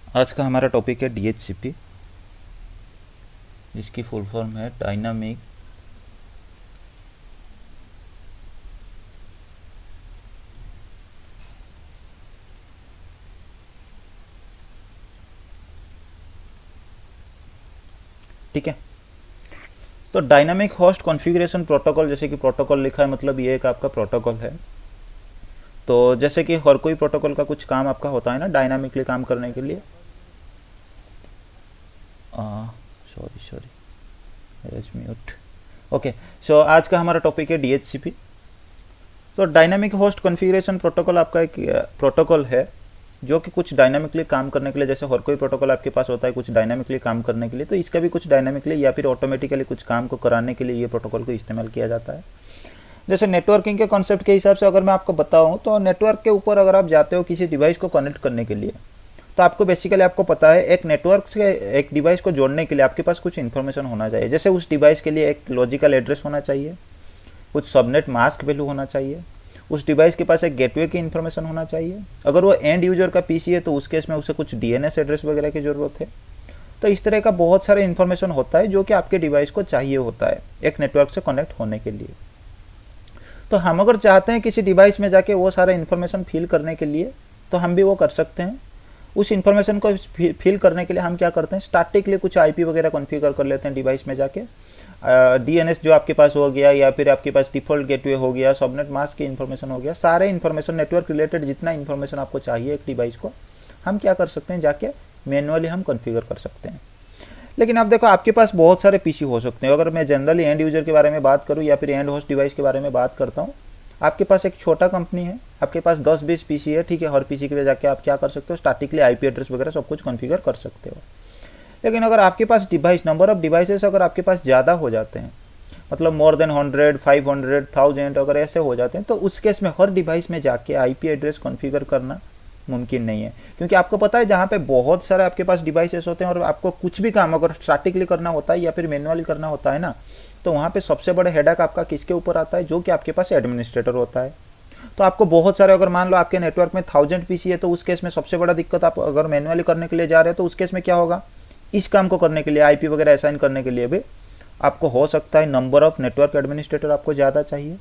आज का हमारा टॉपिक है DHCP, जिसकी फुल फॉर्म है डायनामिक ठीक है। तो डायनामिक होस्ट कॉन्फ़िगरेशन प्रोटोकॉल, जैसे कि प्रोटोकॉल लिखा है मतलब ये एक आपका प्रोटोकॉल है। तो जैसे कि हर कोई प्रोटोकॉल का कुछ काम आपका होता है ना डायनामिकली काम करने के लिए। Sorry sorry mute. ओके, सो आज का हमारा टॉपिक है DHCP। तो डायनामिक होस्ट कॉन्फ़िगरेशन प्रोटोकॉल आपका एक प्रोटोकॉल है जो कि कुछ डायनामिकली काम करने के लिए, जैसे हर कोई प्रोटोकॉल आपके पास होता है कुछ डायनामिकली काम करने के लिए, तो इसका भी कुछ डायनामिकली या फिर ऑटोमेटिकली कुछ काम को कराने के लिए ये प्रोटोकॉल को इस्तेमाल किया जाता है। जैसे नेटवर्किंग के कॉन्सेप्ट के हिसाब से अगर मैं आपको बताऊं तो नेटवर्क के ऊपर अगर आप जाते हो किसी डिवाइस को कनेक्ट करने के लिए, तो आपको बेसिकली आपको पता है एक नेटवर्क से एक डिवाइस को जोड़ने के लिए आपके पास कुछ इन्फॉर्मेशन होना चाहिए। जैसे उस डिवाइस के लिए एक लॉजिकल एड्रेस होना चाहिए, कुछ सबनेट मास्क वैल्यू होना चाहिए, उस डिवाइस के पास एक गेटवे की इन्फॉर्मेशन होना चाहिए। अगर वो एंड यूजर का पीसी है तो उस केस में उसे कुछ डीएनएस एड्रेस वगैरह की ज़रूरत है। तो इस तरह का बहुत सारे इन्फॉर्मेशन होता है जो कि आपके डिवाइस को चाहिए होता है एक नेटवर्क से कनेक्ट होने के लिए। तो हम अगर चाहते हैं किसी डिवाइस में जाके वो सारा इन्फॉर्मेशन फिल करने के लिए, तो हम भी वो कर सकते हैं। उस इन्फॉर्मेशन को फिल करने के लिए हम क्या करते हैं, स्टैटिकली कुछ आईपी वगैरह कॉन्फ़िगर कर लेते हैं डिवाइस में जाके। डीएनएस जो आपके पास हो गया, या फिर आपके पास डिफ़ॉल्ट गेटवे हो गया, सबनेट मास्क की इन्फॉर्मेशन हो गया, सारे इन्फॉर्मेशन नेटवर्क रिलेटेड जितना इन्फॉर्मेशन आपको चाहिए एक डिवाइस को, हम क्या कर सकते हैं, जाके मैनुअली हम कॉन्फ़िगर कर सकते हैं। लेकिन अब देखो आपके पास बहुत सारे पीसी हो सकते हैं। अगर मैं जनरली एंड यूजर के बारे में बात करूं या फिर एंड होस्ट डिवाइस के बारे में बात करता हूं, आपके पास एक छोटा कंपनी है, आपके पास 10-20 पीसी है, ठीक है। हर पीसी के लिए जाके आप क्या कर सकते हो, स्टैटिकली आईपी एड्रेस वगैरह सब कुछ कॉन्फ़िगर कर सकते हो। लेकिन अगर आपके पास डिवाइस नंबर ऑफ डिवाइसेस अगर आपके पास ज़्यादा हो जाते हैं, मतलब मोर देन 100, 500, 1000 अगर ऐसे हो जाते हैं, तो उस केस में हर डिवाइस में जाके आईपी एड्रेस कॉन्फ़िगर करना मुमकिन नहीं है। क्योंकि आपको पता है जहाँ पे बहुत सारे आपके पास डिवाइसेस होते हैं और आपको कुछ भी काम अगर स्टैटिकली करना होता है या फिर मैनुअली करना होता है ना, तो वहाँ पे सबसे बड़ा हेडेक आपका किसके ऊपर आता है, जो कि आपके पास एडमिनिस्ट्रेटर होता है। तो आपको बहुत सारे, अगर मान लो आपके नेटवर्क में 1000 पीसी है, तो उस केस में सबसे बड़ा दिक्कत, आप अगर मैनुअली करने के लिए जा रहे हैं तो उस केस में क्या होगा, इस काम को करने के लिए आईपी वगैरह असाइन करने के लिए भी आपको हो सकता है नंबर ऑफ नेटवर्क एडमिनिस्ट्रेटर आपको ज़्यादा चाहिए।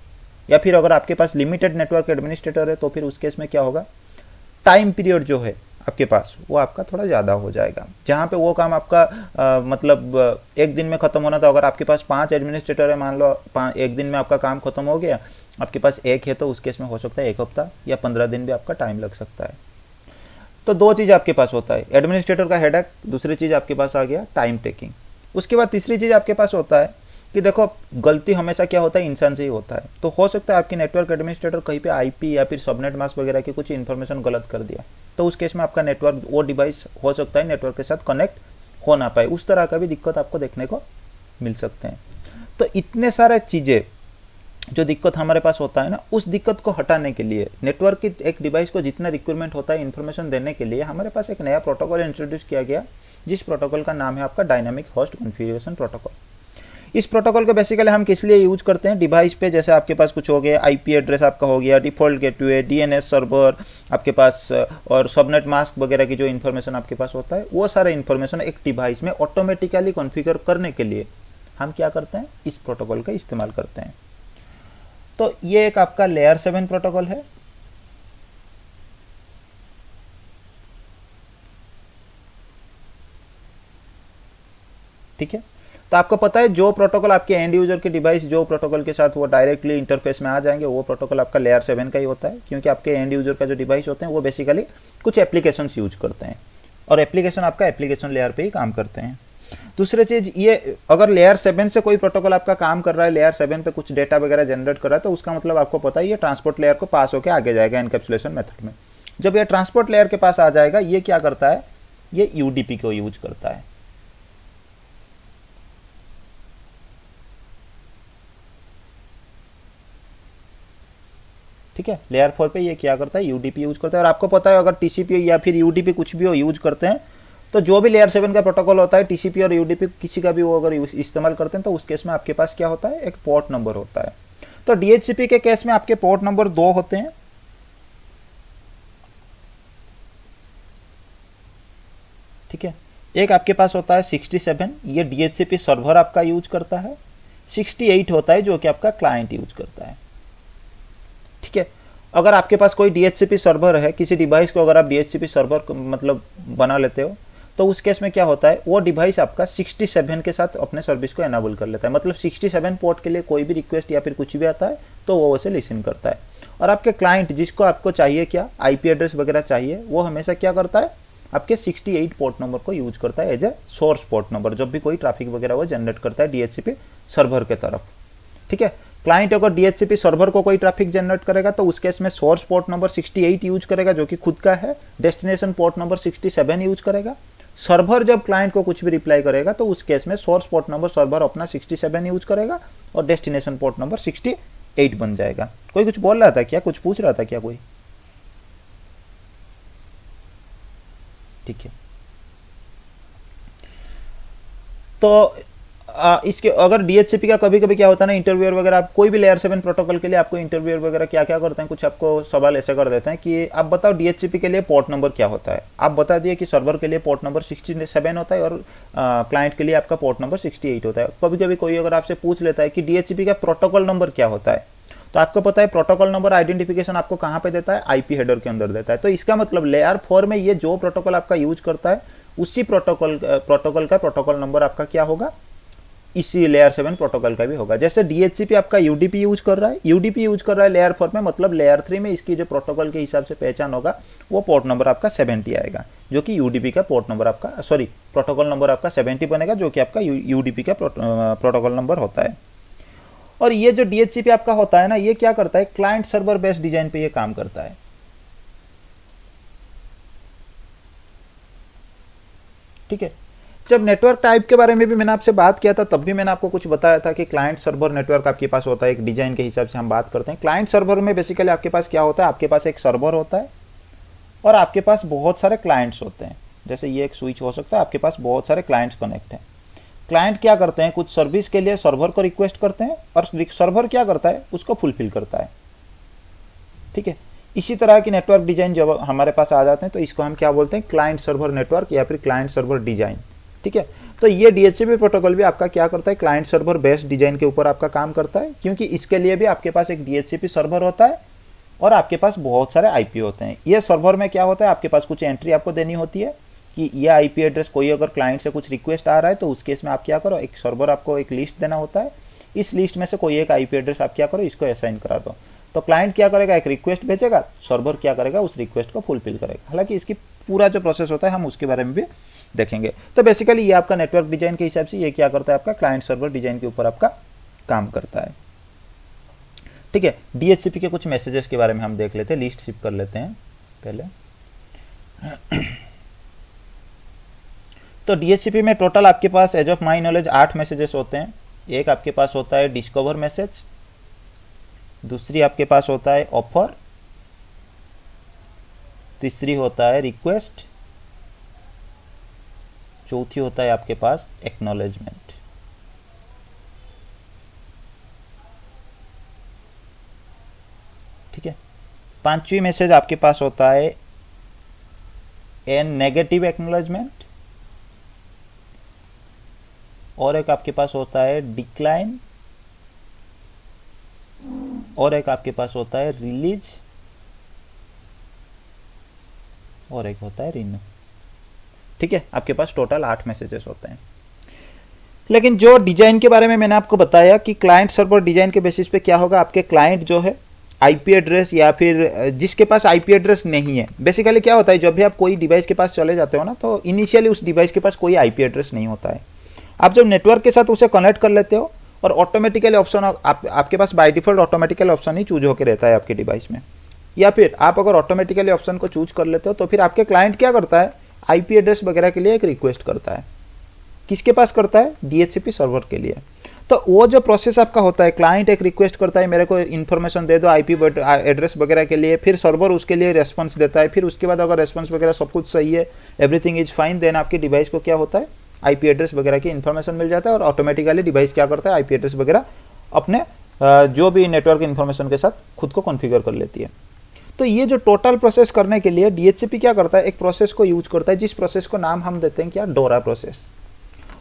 या फिर अगर आपके पास लिमिटेड नेटवर्क एडमिनिस्ट्रेटर है तो फिर उस केस में क्या होगा, टाइम पीरियड जो है आपके पास वो आपका थोड़ा ज़्यादा हो जाएगा। जहाँ पे वो काम आपका मतलब एक दिन में ख़त्म होना था, अगर आपके पास 5 एडमिनिस्ट्रेटर है, मान लो एक दिन में आपका काम ख़त्म हो गया, आपके पास एक है, तो उस केस में हो सकता है 1 हफ्ता या 15 दिन भी आपका टाइम लग सकता है। तो दो चीज़ आपके पास होता है, एडमिनिस्ट्रेटर का हेडेक, दूसरी चीज़ आपके पास आ गया टाइम टेकिंग। उसके बाद तीसरी चीज़ आपके पास होता है कि देखो गलती हमेशा क्या होता है, इंसान से ही होता है। तो हो सकता है आपकी नेटवर्क एडमिनिस्ट्रेटर कहीं पे आईपी या फिर सबनेट मास्क वगैरह की कुछ इन्फॉर्मेशन गलत कर दिया, तो उस केस में आपका नेटवर्क, वो डिवाइस हो सकता है नेटवर्क के साथ कनेक्ट हो ना पाए। उस तरह का भी दिक्कत आपको देखने को मिल सकते हैं। तो इतने सारे चीज़ें जो दिक्कत हमारे पास होता है ना, उस दिक्कत को हटाने के लिए, नेटवर्क की एक डिवाइस को जितना रिक्वायरमेंट होता है इन्फॉर्मेशन देने के लिए, हमारे पास एक नया प्रोटोकॉल इंट्रोड्यूस किया गया, जिस प्रोटोकॉल का नाम है आपका डायनामिक होस्ट कॉन्फ़िगरेशन प्रोटोकॉल। इस प्रोटोकॉल को बेसिकली हम किस लिए यूज करते हैं, डिवाइस पे जैसे आपके पास कुछ हो गया, आईपी एड्रेस आपका हो गया, डिफ़ॉल्ट गेटवे, डीएनएस सर्वर आपके पास, और सबनेट मास्क वगैरह की जो इन्फॉर्मेशन आपके पास होता है, वो सारा इन्फॉर्मेशन एक डिवाइस में ऑटोमेटिकली कॉन्फ़िगर करने के लिए हम क्या करते हैं, इस प्रोटोकॉल का इस्तेमाल करते हैं। तो ये एक आपका लेयर 7 प्रोटोकॉल है। ठीक है, तो आपको पता है जो प्रोटोकॉल आपके एंड यूजर के डिवाइस जो प्रोटोकॉल के साथ वो डायरेक्टली इंटरफेस में आ जाएंगे, वो प्रोटोकॉल आपका लेयर 7 का ही होता है। क्योंकि आपके एंड यूजर का जो डिवाइस होते हैं वो बेसिकली कुछ एप्लीकेशंस यूज करते हैं, और एप्लीकेशन आपका एप्लीकेशन लेयर पे ही काम करते हैं। दूसरी चीज ये, अगर लेयर 7 से कोई प्रोटोकॉल आपका काम कर रहा है, लेयर 7 पे कुछ डेटा वगैरह जनरेट कर रहा है, तो उसका मतलब आपको पता है ये ट्रांसपोर्ट लेयर को पास होकर आगे जाएगा एनकैप्सुलेशन मेथड में। जब ये ट्रांसपोर्ट लेयर के पास आ जाएगा, ये क्या करता है, ये यूडीपी को यूज करता है। ठीक है, लेयर 4 पे ये क्या करता है, यूडीपी यूज करता है। और आपको पता है अगर टीसीपी या फिर यूडीपी कुछ भी हो यूज करते हैं, तो जो भी लेयर 7 का प्रोटोकॉल होता है, टीसीपी और यूडीपी किसी का भी वो अगर इस्तेमाल करते हैं, तो उस केस में आपके पास क्या होता है, एक पोर्ट नंबर होता है। तो डीएचसीपी के केस में आपके पोर्ट नंबर 2 होते हैं। ठीक है। एक आपके पास होता है 67, ये DHCP सर्वर आपका यूज करता है। 68 होता है जो कि आपका क्लाइंट यूज करता है, ठीक है। अगर आपके पास कोई DHCP सर्वर है, किसी डिवाइस को अगर आप DHCP सर्वर मतलब बना लेते हो, तो उस केस में क्या होता है, वो डिवाइस आपका 67 के साथ अपने सर्विस को एनाबल कर लेता है। मतलब 67 पोर्ट के लिए कोई भी रिक्वेस्ट या फिर कुछ भी आता है तो वो उसे लिसन करता है। और आपके क्लाइंट जिसको आपको चाहिए क्या, IP एड्रेस वगैरह चाहिए, वो हमेशा क्या करता है, आपके 68 पोर्ट नंबर को यूज करता है as a source port number, जब भी कोई ट्रैफिक वगैरह वो जनरेट करता है DHCP सर्वर के तरफ, ठीक है। क्लाइंट अगर DHCP सर्वर को कोई ट्रैफिक जनरेट करेगा तो उस केस में सोर्स पोर्ट नंबर 68 यूज करेगा जो कि खुद का है, डेस्टिनेशन पोर्ट नंबर 67 यूज करेगा। सर्वर जब क्लाइंट को कुछ भी रिप्लाई करेगा तो उस केस में सोर्स पोर्ट नंबर सर्वर अपना 67 यूज करेगा और डेस्टिनेशन पोर्ट नंबर 68 बन जाएगा। कोई कुछ बोल रहा था क्या, कुछ पूछ रहा था क्या कोई? ठीक है। तो इसके अगर DHCP का कभी कभी क्या होता है ना, इंटरव्यूअर वगैरह, आप कोई भी लेयर 7 प्रोटोकॉल के लिए आपको इंटरव्यूअर वगैरह क्या क्या करते हैं, कुछ आपको सवाल ऐसे कर देते हैं कि आप बताओ DHCP के लिए पोर्ट नंबर क्या होता है। आप बता दिए कि सर्वर के लिए पोर्ट नंबर 67 होता है और क्लाइंट के लिए आपका पोर्ट नंबर 68 होता है। कभी कभी कोई अगर आपसे पूछ लेता है कि DHCP का प्रोटोकॉल नंबर क्या होता है, तो आपको पता है प्रोटोकॉल नंबर आइडेंटिफिकेशन आपको कहाँ पे देता है, IP हेडर के अंदर देता है। तो इसका मतलब लेयर 4 में ये जो प्रोटोकॉल आपका यूज करता है उसी प्रोटोकॉल का प्रोटोकॉल नंबर आपका क्या होगा, इसी लेयर 7 प्रोटोकॉल का भी होगा। जैसे DHCP आपका UDP यूज कर रहा है, UDP यूज कर रहा है लेयर 4 में, मतलब लेयर 3 में इसकी जो प्रोटोकॉल के हिसाब से पहचान होगा वो पोर्ट नंबर आपका 70 आएगा, जो कि UDP का पोर्ट नंबर आपका प्रोटोकॉल नंबर आपका 70 बनेगा, जो कि आपका UDP का प्रोटोकॉल नंबर होता है। और ये जो DHCP आपका होता है ना, ये क्या करता है, क्लाइंट सर्वर बेस्ड डिजाइन पे ये काम करता है, ठीक है। जब नेटवर्क टाइप के बारे में भी मैंने आपसे बात किया था तब भी मैंने आपको कुछ बताया था कि क्लाइंट सर्वर नेटवर्क आपके पास होता है, एक डिजाइन के हिसाब से हम बात करते हैं। क्लाइंट सर्वर में बेसिकली आपके पास क्या होता है, आपके पास एक सर्वर होता है और आपके पास बहुत सारे क्लाइंट्स होते हैं। जैसे ये एक स्विच हो सकता है, आपके पास बहुत सारे क्लाइंट्स कनेक्ट हैं। क्लाइंट क्या करते हैं, कुछ सर्विस के लिए सर्वर को रिक्वेस्ट करते हैं और सर्वर क्या करता है, उसको फुलफिल करता है, ठीक है। इसी तरह की नेटवर्क डिजाइन जब हमारे पास आ जाते हैं तो इसको हम क्या बोलते हैं, क्लाइंट सर्वर नेटवर्क या फिर क्लाइंट सर्वर डिजाइन, ठीक है। तो ये DHCP प्रोटोकॉल भी आपका क्या करता है, क्लाइंट सर्वर बेस्ड डिजाइन के ऊपर आपका काम करता है, क्योंकि इसके लिए भी आपके पास एक DHCP सर्वर होता है और आपके पास बहुत सारे IP होते हैं। ये सर्वर में क्या होता है, आपके पास कुछ एंट्री आपको देनी होती है कि ये IP एड्रेस, कोई अगर क्लाइंट से कुछ रिक्वेस्ट आ रहा है तो उस केस में आप क्या करो, एक सर्वर आपको एक लिस्ट देना होता है, इस लिस्ट में से कोई एक IP एड्रेस आप क्या करो, इसको असाइन करा दो। तो क्लाइंट क्या करेगा, एक रिक्वेस्ट भेजेगा, सर्वर क्या करेगा, उस रिक्वेस्ट को फुलफिल करेगा। हालांकि इसकी पूरा जो प्रोसेस होता है हम उसके बारे में भी देखेंगे। तो बेसिकली ये आपका नेटवर्क डिजाइन के हिसाब से ये क्या करता है, आपका क्लाइंट सर्वर डिजाइन के ऊपर आपका काम करता है, ठीक है। DHCP के कुछ मैसेजेस के बारे में हम देख लेते हैं, लिस्ट शिप कर लेते हैं पहले। तो DHCP में टोटल आपके पास as of my knowledge 8 messages होते हैं। एक आपके पास होता है डिस्कवर मैसेज, दूसरी आपके पास होता है ऑफर, तीसरी होता है रिक्वेस्ट, चौथी होता है आपके पास एक्नॉलेजमेंट, ठीक है। पांचवी मैसेज आपके पास होता है एन नेगेटिव एक्नॉलेजमेंट, और एक आपके पास होता है डिक्लाइन, और एक आपके पास होता है रिलीज, और एक होता है रिन्यू, ठीक है। आपके पास टोटल 8 मैसेजेस होते हैं। लेकिन जो डिजाइन के बारे में मैंने आपको बताया कि क्लाइंट सर्वर डिजाइन के बेसिस पे क्या होगा, आपके क्लाइंट जो है IP एड्रेस या फिर जिसके पास IP एड्रेस नहीं है, बेसिकली क्या होता है, जब भी आप कोई डिवाइस के पास चले जाते हो ना, तो इनिशियली उस डिवाइस के पास कोई IP एड्रेस नहीं होता है। आप जब नेटवर्क के साथ उसे कनेक्ट कर लेते हो और ऑटोमेटिकली ऑप्शन आपके पास बाय डिफॉल्ट ऑटोमेटिकल ऑप्शन ही चूज होकर रहता है आपके डिवाइस में, या फिर आप अगर ऑटोमेटिकली ऑप्शन को चूज कर लेते हो तो फिर आपके क्लाइंट क्या करता है, IP एड्रेस वगैरह के लिए एक रिक्वेस्ट करता है। किसके पास करता है, DHCP सर्वर के लिए। तो वो जो प्रोसेस आपका होता है, क्लाइंट एक रिक्वेस्ट करता है, मेरे को इन्फॉर्मेशन दे दो IP एड्रेस वगैरह के लिए, फिर सर्वर उसके लिए रेस्पॉन्स देता है, फिर उसके बाद अगर रेस्पॉन्स वगैरह सब कुछ सही है, एवरीथिंग इज फाइन, देन आपके डिवाइस को क्या होता है, IP एड्रेस वगैरह की इन्फॉर्मेशन मिल जाता है और ऑटोमेटिकली डिवाइस क्या करता है, IP एड्रेस वगैरह अपने जो भी नेटवर्क इन्फॉर्मेशन के साथ खुद को कॉन्फ़िगर कर लेती है। तो ये जो टोटल प्रोसेस करने के लिए DHCP क्या करता है, एक प्रोसेस को यूज करता है जिस प्रोसेस को नाम हम देते हैं क्या, डोरा प्रोसेस।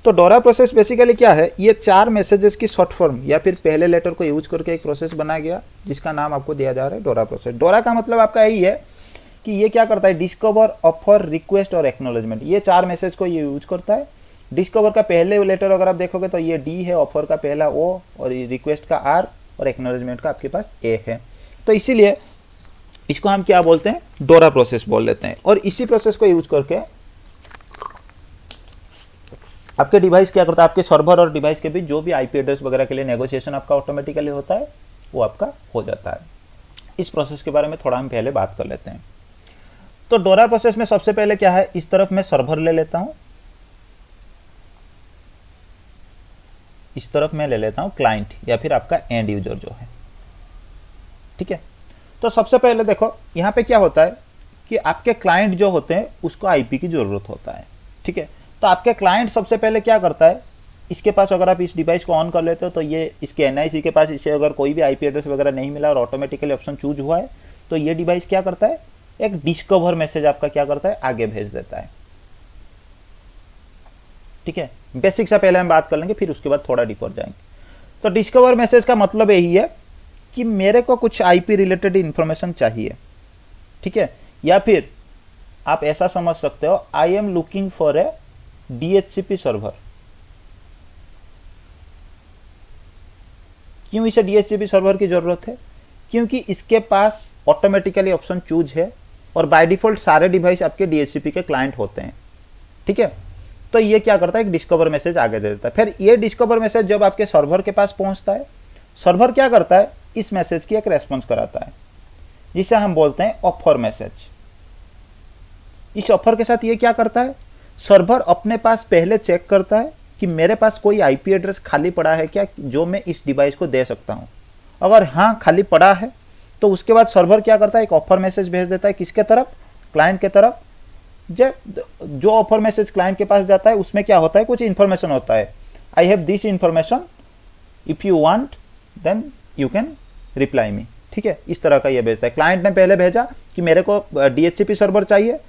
तो डोरा प्रोसेस बेसिकली क्या है, ये 4 मैसेजेस की शॉर्ट फॉर्म या फिर पहले लेटर को यूज करके एक प्रोसेस बनाया गया जिसका नाम आपको दिया जा रहा है डोरा प्रोसेस। डोरा का मतलब आपका यही है कि ये क्या करता है, डिस्कवर, ऑफर, रिक्वेस्ट और एक्नॉलेजमेंट, ये 4 मैसेज को ये यूज करता है। डिस्कवर का पहले लेटर अगर आप देखोगे तो ये डी है, ऑफर का पहला ओ और रिक्वेस्ट का आर और एक्नॉलेजमेंट का आपके पास ए है। तो इसीलिए इसको हम क्या बोलते हैं, डोरा प्रोसेस बोल लेते हैं। और इसी प्रोसेस को यूज करके आपके डिवाइस क्या करता है, आपके सर्वर और डिवाइस के बीच जो भी आईपी एड्रेस वगैरह के लिए नेगोशिएशन आपका ऑटोमेटिकली होता है वो आपका हो जाता है। इस प्रोसेस के बारे में थोड़ा हम पहले बात कर लेते हैं। तो डोरा प्रोसेस में सबसे पहले क्या है, इस तरफ मैं सर्वर ले लेता हूं, इस तरफ मैं ले लेता हूं क्लाइंट या फिर आपका एंड यूजर जो है, ठीक है। तो सबसे पहले देखो यहां पे क्या होता है कि आपके क्लाइंट जो होते हैं उसको आईपी की जरूरत होता है, ठीक है। तो आपके क्लाइंट सबसे पहले क्या करता है, इसके पास अगर आप इस डिवाइस को ऑन कर लेते हो तो ये इसके एनआईसी के पास इसे अगर कोई भी आईपी एड्रेस वगैरह नहीं मिला और ऑटोमेटिकली ऑप्शन चूज हुआ है तो ये डिवाइस क्या करता है, एक डिस्कवर मैसेज आपका क्या करता है, आगे भेज देता है, ठीक है। बेसिक सा पहले हम बात कर लेंगे फिर उसके बाद थोड़ा डीपर जाएंगे। तो डिस्कवर मैसेज का मतलब यही है कि मेरे को कुछ आईपी रिलेटेड इंफॉर्मेशन चाहिए, ठीक है। या फिर आप ऐसा समझ सकते हो, I am looking for a DHCP server. क्यों इसे DHCP सर्वर की जरूरत है, क्योंकि इसके पास ऑटोमेटिकली ऑप्शन चूज है और बाय डिफॉल्ट सारे डिवाइस आपके DHCP के क्लाइंट होते हैं, ठीक है। तो ये क्या करता है, एक डिस्कवर मैसेज आगे दे देता है। फिर ये डिस्कवर मैसेज जब आपके सर्वर के पास पहुंचता है, सर्वर क्या करता है, इस मैसेज की एक रेस्पॉन्स कराता है जिसे हम बोलते हैं ऑफर मैसेज। इस ऑफर के साथ ये क्या करता है, सर्वर अपने पास पहले चेक करता है कि मेरे पास कोई आईपी एड्रेस खाली पड़ा है क्या जो मैं इस डिवाइस को दे सकता हूं। अगर हाँ खाली पड़ा है तो उसके बाद सर्वर क्या करता है, एक ऑफर मैसेज भेज देता है किसके तरफ, क्लाइंट के तरफ। जो ऑफर मैसेज क्लाइंट के पास जाता है उसमें क्या होता है, कुछ इंफॉर्मेशन होता है, I have this information, if you want then you can reply me, ठीक है। इस तरह का ये भेजता है। क्लाइंट ने पहले भेजा कि मेरे को DHCP सर्वर चाहिए,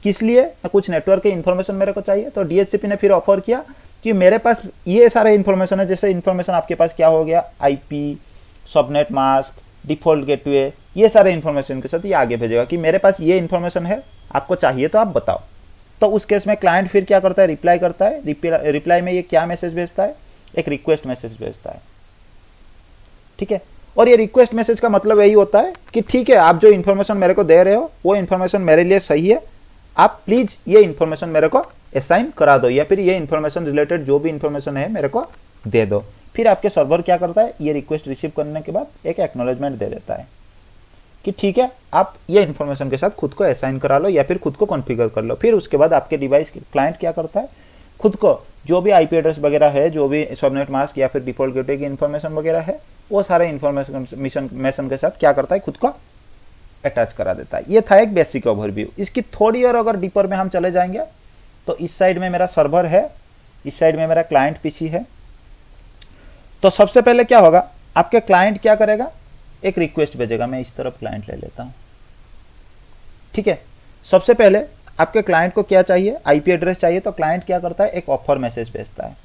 किस लिए, कुछ नेटवर्क की इंफॉर्मेशन मेरे को चाहिए। तो DHCP ने फिर ऑफर किया कि मेरे पास ये सारे इंफॉर्मेशन है, जैसे इंफॉर्मेशन आपके पास क्या हो गया, IP, subnet mask, default gateway, ये सारे इंफॉर्मेशन के साथ ये आगे भेजेगा कि मेरे पास ये इंफॉर्मेशन है, आपको चाहिए तो आप बताओ। तो उस केस में क्लाइंट फिर क्या करता है, रिप्लाई करता है। रिप्लाई में ये क्या मैसेज भेजता है, एक रिक्वेस्ट मैसेज भेजता है, ठीक है। और ये रिक्वेस्ट मैसेज का मतलब यही होता है कि ठीक है, आप जो इन्फॉर्मेशन मेरे को दे रहे हो वो इन्फॉर्मेशन मेरे लिए सही है, आप प्लीज ये इन्फॉर्मेशन मेरे को असाइन करा दो या फिर ये इन्फॉर्मेशन रिलेटेड जो भी इन्फॉर्मेशन है मेरे को दे दो। फिर आपके सर्वर क्या करता है, ये रिक्वेस्ट रिसीव करने के बाद एक एक्नॉलेजमेंट दे देता है कि ठीक है, आप ये इन्फॉर्मेशन के साथ खुद को असाइन करा लो या फिर खुद को कॉन्फ़िगर कर लो। फिर उसके बाद आपके डिवाइस क्लाइंट क्या करता है, खुद को जो भी आईपी एड्रेस वगैरह है, जो भी सबनेट मास्क या फिर डिफॉल्ट गेटवे की इन्फॉर्मेशन वगैरह है, वो सारे इन्फॉर्मेशन के साथ क्या करता है, खुद को अटैच करा देता है। ये था एक बेसिक ओवरव्यू। इसकी थोड़ी और अगर डीपर में हम चले जाएंगे तो इस साइड में मेरा सर्वर है, इस साइड में मेरा क्लाइंट पीसी है। तो सबसे पहले क्या होगा, आपके क्लाइंट क्या करेगा, एक रिक्वेस्ट भेजेगा। मैं इस तरफ क्लाइंट ले लेता हूं, ठीक है। सबसे पहले आपके क्लाइंट को क्या चाहिए, आईपी एड्रेस चाहिए। तो क्लाइंट क्या करता है, एक ऑफर मैसेज भेजता है,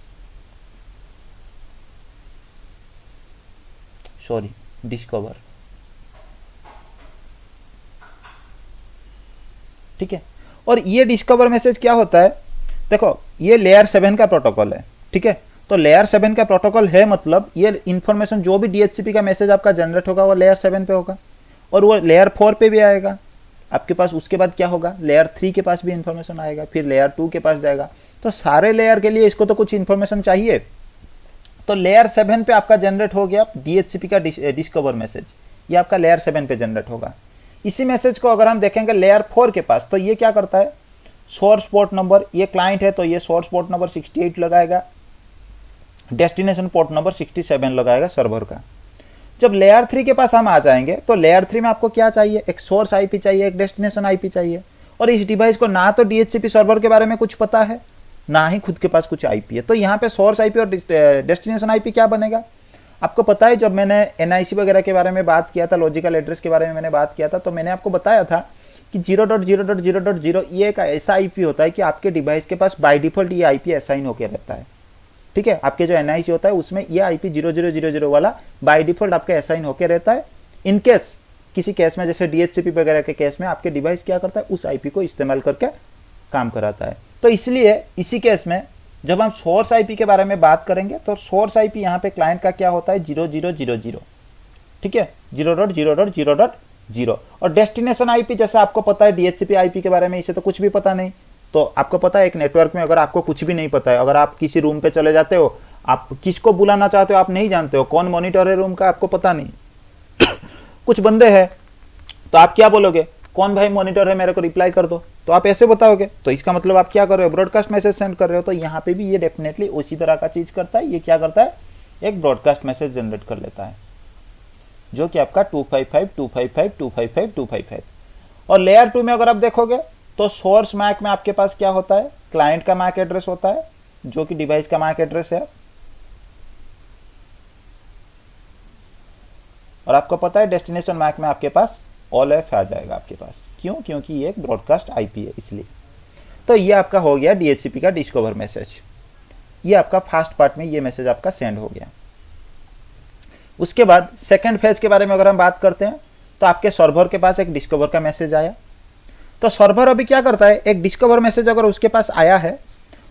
सॉरी डिस्कवर, ठीक है। और ये डिस्कवर मैसेज क्या होता है, देखो ये लेयर 7 का प्रोटोकॉल है, ठीक है। तो लेयर 7 का प्रोटोकॉल है, मतलब ये इंफॉर्मेशन जो भी DHCP का मैसेज आपका जनरेट होगा वो लेयर 7 पे होगा और वो लेयर 4 पे भी आएगा आपके पास। उसके बाद क्या होगा, लेयर 3 के पास भी इंफॉर्मेशन आएगा, फिर लेयर 2 के पास जाएगा। तो सारे लेयर के लिए इसको तो कुछ इंफॉर्मेशन चाहिए। तो लेयर 7 पे आपका जनरेट हो गया DHCP का डिस्कवर मैसेज, ये आपका लेयर 7 पे जनरेट होगा। इसी मैसेज को अगर हम देखेंगे लेयर 4 के पास, तो ये क्या करता है, सोर्स पोर्ट नंबर, ये क्लाइंट है तो ये सोर्स पोर्ट नंबर 68 लगाएगा, डेस्टिनेशन पोर्ट नंबर 67 लगाएगा सर्वर का। जब लेयर 3 के पास हम आ जाएंगे तो लेयर 3 में आपको क्या चाहिए, एक सोर्स आईपी चाहिए, एक डेस्टिनेशन आईपी चाहिए। और इस डिवाइस को ना तो DHCP सर्वर के बारे में कुछ पता है, ना ही खुद के पास कुछ आईपी है। तो यहाँ पे सोर्स आईपी और डेस्टिनेशन आईपी क्या बनेगा, आपको पता है जब मैंने NIC वगैरह के बारे में बात किया था, लॉजिकल एड्रेस के बारे में मैंने बात किया था, तो मैंने आपको बताया था कि 0.0.0.0 ये एक ऐसा IP होता है कि आपके डिवाइस के पास बाय डिफॉल्ट ये IP असाइन होकर रहता है। ठीक है, आपके जो NIC होता है उसमें ये IP 0000 वाला बाय डिफॉल्ट आपके असाइन होकर रहता है। इन केस किसी केस में जैसे DHCP वगैरह के केस में आपके डिवाइस क्या करता है, उस IP को इस्तेमाल करके काम कराता है। तो इसलिए इसी केस में जब हम सोर्स IP के बारे में बात करेंगे तो सोर्स IP यहाँ पे क्लाइंट का क्या होता है 0000, ठीक है, 0.0.0.0। और डेस्टिनेशन IP जैसा आपको पता है DHCP IP के बारे में इसे तो कुछ भी पता नहीं। तो आपको पता है एक नेटवर्क में अगर आपको कुछ भी नहीं पता है, अगर आप किसी रूम पे चले जाते हो, आप किसको बुलाना चाहते हो आप नहीं जानते हो, कौन मॉनिटर है रूम का आपको पता नहीं कुछ बंदे हैं तो आप क्या बोलोगे, कौन भाई मॉनिटर है मेरे को रिप्लाई कर दो, तो आप ऐसे बताओगे। तो इसका मतलब आप क्या कर रहे हो, ब्रॉडकास्ट मैसेज सेंड कर रहे हो। तो यहाँ पे भी ये डेफिनेटली उसी तरह का चीज करता है। ये क्या करता है, एक ब्रॉडकास्ट मैसेज जनरेट कर लेता है जो कि आपका 255.255.255.255। और लेयर 2 में अगर आप देखोगे तो सोर्स मैक में आपके पास क्या होता है, क्लाइंट का मैक एड्रेस होता है जो कि डिवाइस का मैक एड्रेस है। और आपको पता है डेस्टिनेशन मैक में आपके पास ऑल एफ आ जाएगा आपके पास, क्यों, क्योंकि ये एक ब्रॉडकास्ट IP है इसलिए। तो ये आपका हो गया DHCP का डिस्कवर मैसेज। ये आपका फास्ट पार्ट में ये मैसेज आपका सेंड हो गया। उसके बाद सेकंड फेज के बारे में अगर हम बात करते हैं तो आपके सर्वर के पास एक डिस्कवर का मैसेज आया। तो सर्वर अभी क्या करता है, एक डिस्कवर मैसेज अगर उसके पास आया है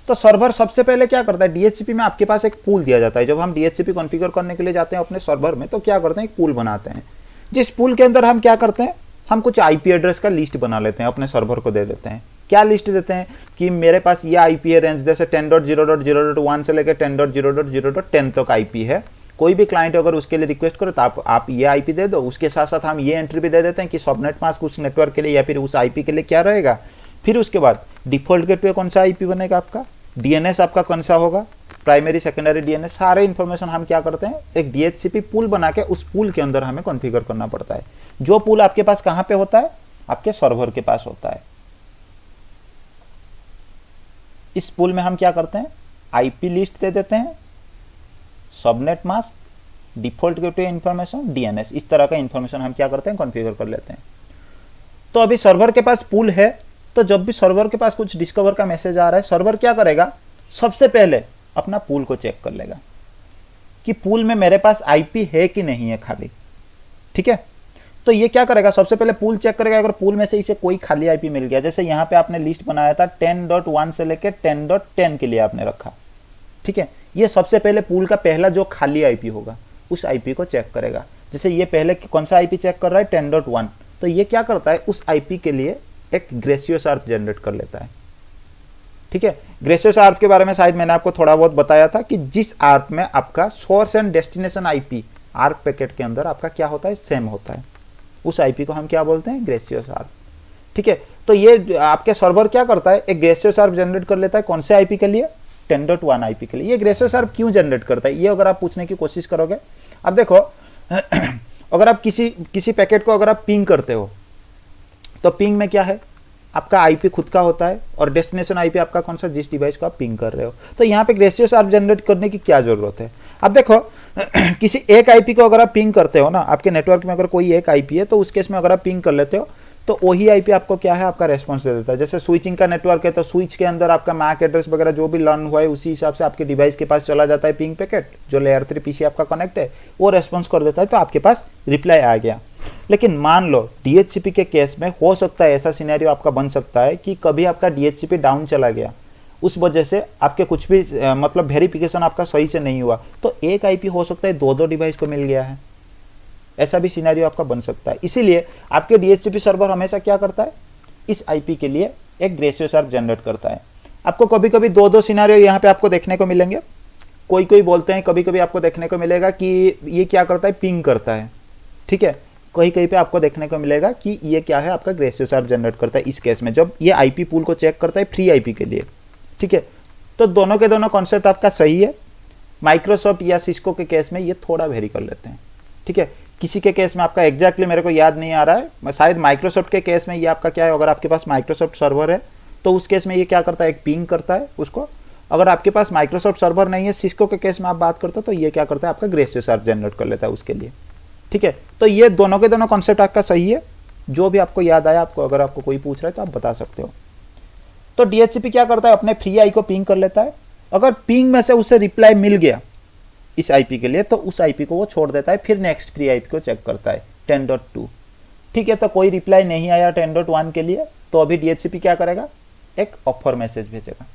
तो सर्वर सबसे पहले क्या करता है, DHCP में आपके पास एक पूल दिया जाता है। जब हम DHCP कॉन्फ़िगर करने के लिए जाते हैं अपने सर्वर में तो क्या करते हैं, एक पूल बनाते हैं। जिस पूल के अंदर हम क्या करते हैं, हम कुछ IP एड्रेस का लिस्ट बना लेते हैं, अपने सर्वर को दे देते हैं। क्या लिस्ट देते हैं कि मेरे पास ये IP है रेंज जैसे 10.0.0.1 से लेकर 10.0.0.10 तक IP है। कोई भी क्लाइंट अगर उसके लिए रिक्वेस्ट करो तो आप ये IP दे दो। उसके साथ साथ हम ये एंट्री भी दे देते हैं कि सबनेट मास्क उस नेटवर्क के लिए या फिर उस IP के लिए क्या रहेगा। फिर उसके बाद डिफॉल्ट गेटवे कौन सा IP बनेगा आपका, DNS आपका कौन सा होगा, प्राइमरी सेकेंडरी DNS, सारे इंफॉर्मेशन हम क्या करते हैं, एक DHCP पूल बना के उस पूल के अंदर हमें कॉन्फ़िगर करना पड़ता है। जो पूल आपके पास कहां पे होता है, आपके सर्वर के पास होता है। इस पूल में हम क्या करते हैं, IP लिस्ट दे देते हैं, subnet mask, default gateway information, DNS, इस तरह का इंफॉर्मेशन हम क्या करते हैं, कॉन्फ़िगर कर लेते हैं। तो अभी सर्वर के पास पूल है, तो जब भी सर्वर के पास कुछ डिस्कवर का मैसेज आ रहा है, सर्वर क्या करेगा, सबसे पहले अपना पूल को चेक कर लेगा कि पूल में मेरे पास IP है कि नहीं है खाली। ठीक है, तो ये क्या करेगा, सबसे पहले पूल चेक करेगा। अगर पूल में से इसे कोई खाली IP मिल गया, जैसे यहाँ पे आपने लिस्ट बनाया था 10.1 से लेकर 10.10 के लिए आपने रखा, ठीक है, ये सबसे पहले पूल का पहला जो खाली IP होगा उस IP को चेक करेगा। जैसे ये पहले कौन सा IP चेक कर रहा है, 10.1, तो ये क्या करता है, उस IP के लिए एक ग्रेसियस आर्प जनरेट कर लेता है। ठीक है, ग्रेसियस आर्प के बारे में शायद मैंने आपको थोड़ा बहुत बताया था कि जिस आर्प में आपका source and destination IP ARP packet के अंदर आपका क्या होता है, सेम होता है, उस IP को हम क्या बोलते हैं, ग्रेसियस आर्प। ठीक है, तो ये आपके सर्वर क्या करता है, एक ग्रेसियस आर्प जनरेट कर लेता है, कौन से IP के लिए, 10.1 IP के लिए। ये ग्रेसियस आर्प क्यों जनरेट करता है, ये अगर आप पूछने की कोशिश करोगे, अब देखो अगर आप किसी पैकेट को अगर आप पिंग करते हो तो पिंग में क्या है, आपका IP खुद का होता है और डेस्टिनेशन IP आपका कौन सा, जिस डिवाइस को आप पिंग कर रहे हो। तो यहाँ पे ग्रेसियस आर्प जनरेट करने की क्या जरूरत है। अब देखो किसी एक IP को अगर आप पिंग करते हो ना, आपके नेटवर्क में अगर कोई एक IP है तो उस केस में अगर आप पिंग कर लेते हो तो वही IP आपको क्या है, आपका रेस्पॉन्स दे देता है। जैसे स्विचिंग का नेटवर्क है तो स्विच के अंदर आपका मैक एड्रेस वगैरह जो भी लर्न हुआ है उसी हिसाब से आपके डिवाइस के पास चला जाता है पिंग पैकेट, जो लेयर 3 PC आपका कनेक्ट है वो रेस्पॉन्स कर देता है, तो आपके पास रिप्लाई आ गया। लेकिन मान लो DHCP के केस में हो सकता है ऐसा सिनेरियो आपका बन सकता है कि कभी आपका DHCP डाउन चला गया, उस वजह से आपके कुछ भी मतलब वेरिफिकेशन आपका सही से नहीं हुआ, तो एक IP हो सकता है दो डिवाइस को मिल गया है, ऐसा भी सिनेरियो आपका बन सकता है। इसीलिए आपके DHCP सर्वर हमेशा क्या करता है, इस IP के लिए एक ग्रेसियस आर्प जनरेट करता है। आपको कभी कभी दो सिनेरियो यहाँ पे आपको देखने को मिलेंगे। कोई बोलते हैं, कभी कभी आपको देखने को मिलेगा कि ये क्या करता है, पिंग करता है। ठीक है, कहीं पे आपको देखने को मिलेगा कि ये क्या है, आपका ग्रेसियस आर्प जनरेट करता है। इस केस में जब ये IP पूल को चेक करता है फ्री IP के लिए, ठीक है, तो दोनों के दोनों कॉन्सेप्ट आपका सही है। माइक्रोसॉफ्ट या सिस्को के केस में ये थोड़ा वेरी कर लेते हैं। ठीक है, किसी के केस में आपका एग्जैक्टली मेरे को याद नहीं आ रहा है, शायद माइक्रोसॉफ्ट के केस में ये आपका क्या है, अगर आपके पास माइक्रोसॉफ्ट सर्वर है तो उस केस में ये क्या करता है, एक पिंग करता है उसको, अगर आपके पास माइक्रोसॉफ्ट सर्वर नहीं है, सिस्को के केस में आप बात करते हो, तो ये क्या करता है आपका ग्रे CSR जनरेट कर लेता है उसके लिए। ठीक है, तो ये दोनों के दोनों कॉन्सेप्ट आपका सही है। जो भी आपको याद आया, आपको अगर आपको कोई पूछ रहा है तो आप बता सकते हो। तो DHCP क्या करता है, अपने फ्री आई को पिंग कर लेता है। अगर पिंग में से उसे रिप्लाई मिल गया इस IP के लिए, तो उस IP को वो छोड़ देता है, फिर नेक्स्ट फ्री IP को चेक करता है 10.2। ठीक है, तो कोई रिप्लाई नहीं आया 10.1 के लिए, तो अभी DHCP क्या करेगा, एक ऑफर मैसेज भेजेगा।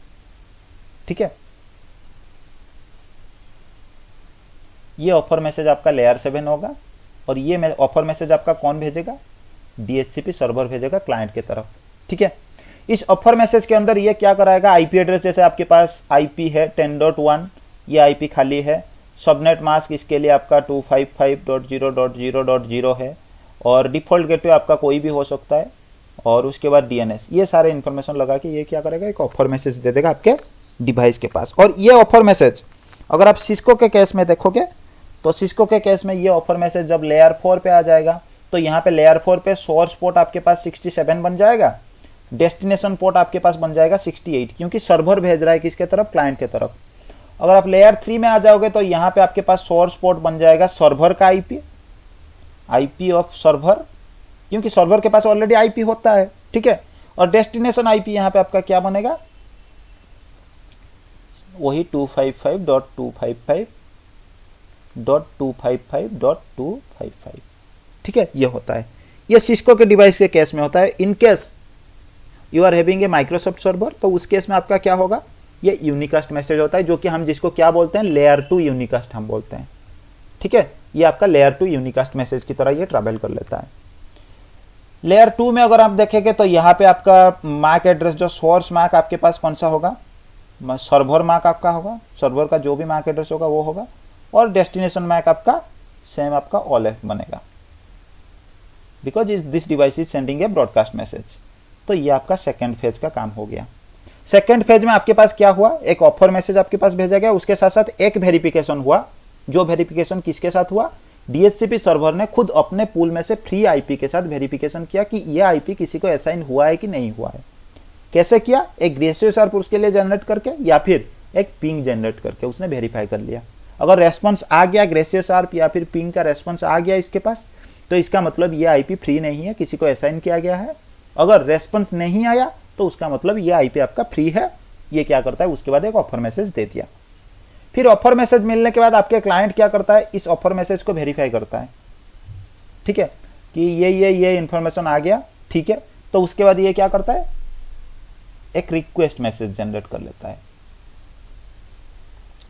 ठीक है, ये ऑफर मैसेज आपका लेयर 7 होगा, और ये ऑफर मैसेज आपका कौन भेजेगा, DHCP सर्वर भेजेगा क्लाइंट की तरफ। ठीक है, इस ऑफर मैसेज के अंदर ये क्या कराएगा, IP एड्रेस, जैसे आपके पास IP है 10.1, ये IP खाली है। सबनेट मास्क इसके लिए आपका 255.0.0.0 है, और डिफ़ॉल्ट गेटवे आपका कोई भी हो सकता है, और उसके बाद DNS, ये सारे इन्फॉर्मेशन लगा के ये क्या करेगा, एक ऑफर मैसेज दे देगा आपके डिवाइस के पास। और ये ऑफर मैसेज अगर आप सिस्को के केस में देखोगे, तो सिस्को के केस में ये ऑफर मैसेज जब लेयर 4 पे आ जाएगा, तो यहाँ पे लेयर 4 पे सोर्स पोर्ट आपके पास 67 बन जाएगा, डेस्टिनेशन पोर्ट आपके पास बन जाएगा 68, क्योंकि सर्वर भेज रहा है किसके तरफ, क्लाइंट के तरफ। अगर आप लेयर 3 में आ जाओगे, तो यहाँ पे आपके पास सोर्स पोर्ट बन जाएगा सर्वर का IP ऑफ सर्वर, क्योंकि सर्वर के पास ऑलरेडी IP होता है। ठीक है, और डेस्टिनेशन IP यहाँ पे आपका क्या बनेगा, वही 255.255.255.255। ठीक है, ये होता है, ये सिस्को के डिवाइस के केस में होता है। In case you are having a Microsoft server, तो उस केस में आपका क्या होगा, ये यूनिकास्ट मैसेज होता है, जो कि हम जिसको क्या बोलते हैं, लेयर 2 यूनिकास्ट हम बोलते हैं। ठीक है, ये आपका लेयर 2 यूनिकास्ट मैसेज की तरह ये ट्रैवल कर लेता है। लेयर 2 में अगर आप देखेंगे, तो यहाँ पे आपका मैक एड्रेस, जो सोर्स मैक आपके पास कौन सा होगा, सर्वर मैक आपका होगा, सर्वर का जो भी मैक एड्रेस होगा वो होगा, और डेस्टिनेशन मैक आपका सेम आपका OLF बनेगा, because this device is sending A broadcast message. तो ये आपका सेकेंड फेज का काम हो गया। सेकेंड फेज में आपके पास क्या हुआ, एक ऑफर मैसेज आपके पास भेजा गया, उसके साथ साथ एक वेरिफिकेशन हुआ। जो वेरिफिकेशन किसके साथ हुआ, DHCP सर्वर ने खुद अपने पूल में से फ्री IP के साथ वेरिफिकेशन किया कि यह IP किसी को असाइन हुआ है कि नहीं हुआ है। कैसे किया, एक ग्रे CSR उसके लिए जनरेट करके, या फिर एक पिंग जनरेट करके उसने वेरीफाई कर लिया। अगर रेस्पॉन्स आ गया ग्रे CSR या फिर पिंग का रेस्पॉन्स आ गया इसके पास, तो इसका मतलब ये IP फ्री नहीं है, किसी को असाइन किया गया है। अगर रेस्पॉन्स नहीं आया, तो उसका मतलब ये IP आपका फ्री है। ये क्या करता है, उसके बाद एक ऑफर मैसेज दे दिया। फिर ऑफर मैसेज मिलने के बाद आपके क्लाइंट क्या करता है, इस ऑफर मैसेज को वेरीफाई करता है। ठीक है, कि ये इंफॉर्मेशन आ गया। ठीक है, तो उसके बाद ये क्या करता है, एक रिक्वेस्ट मैसेज जनरेट कर लेता है।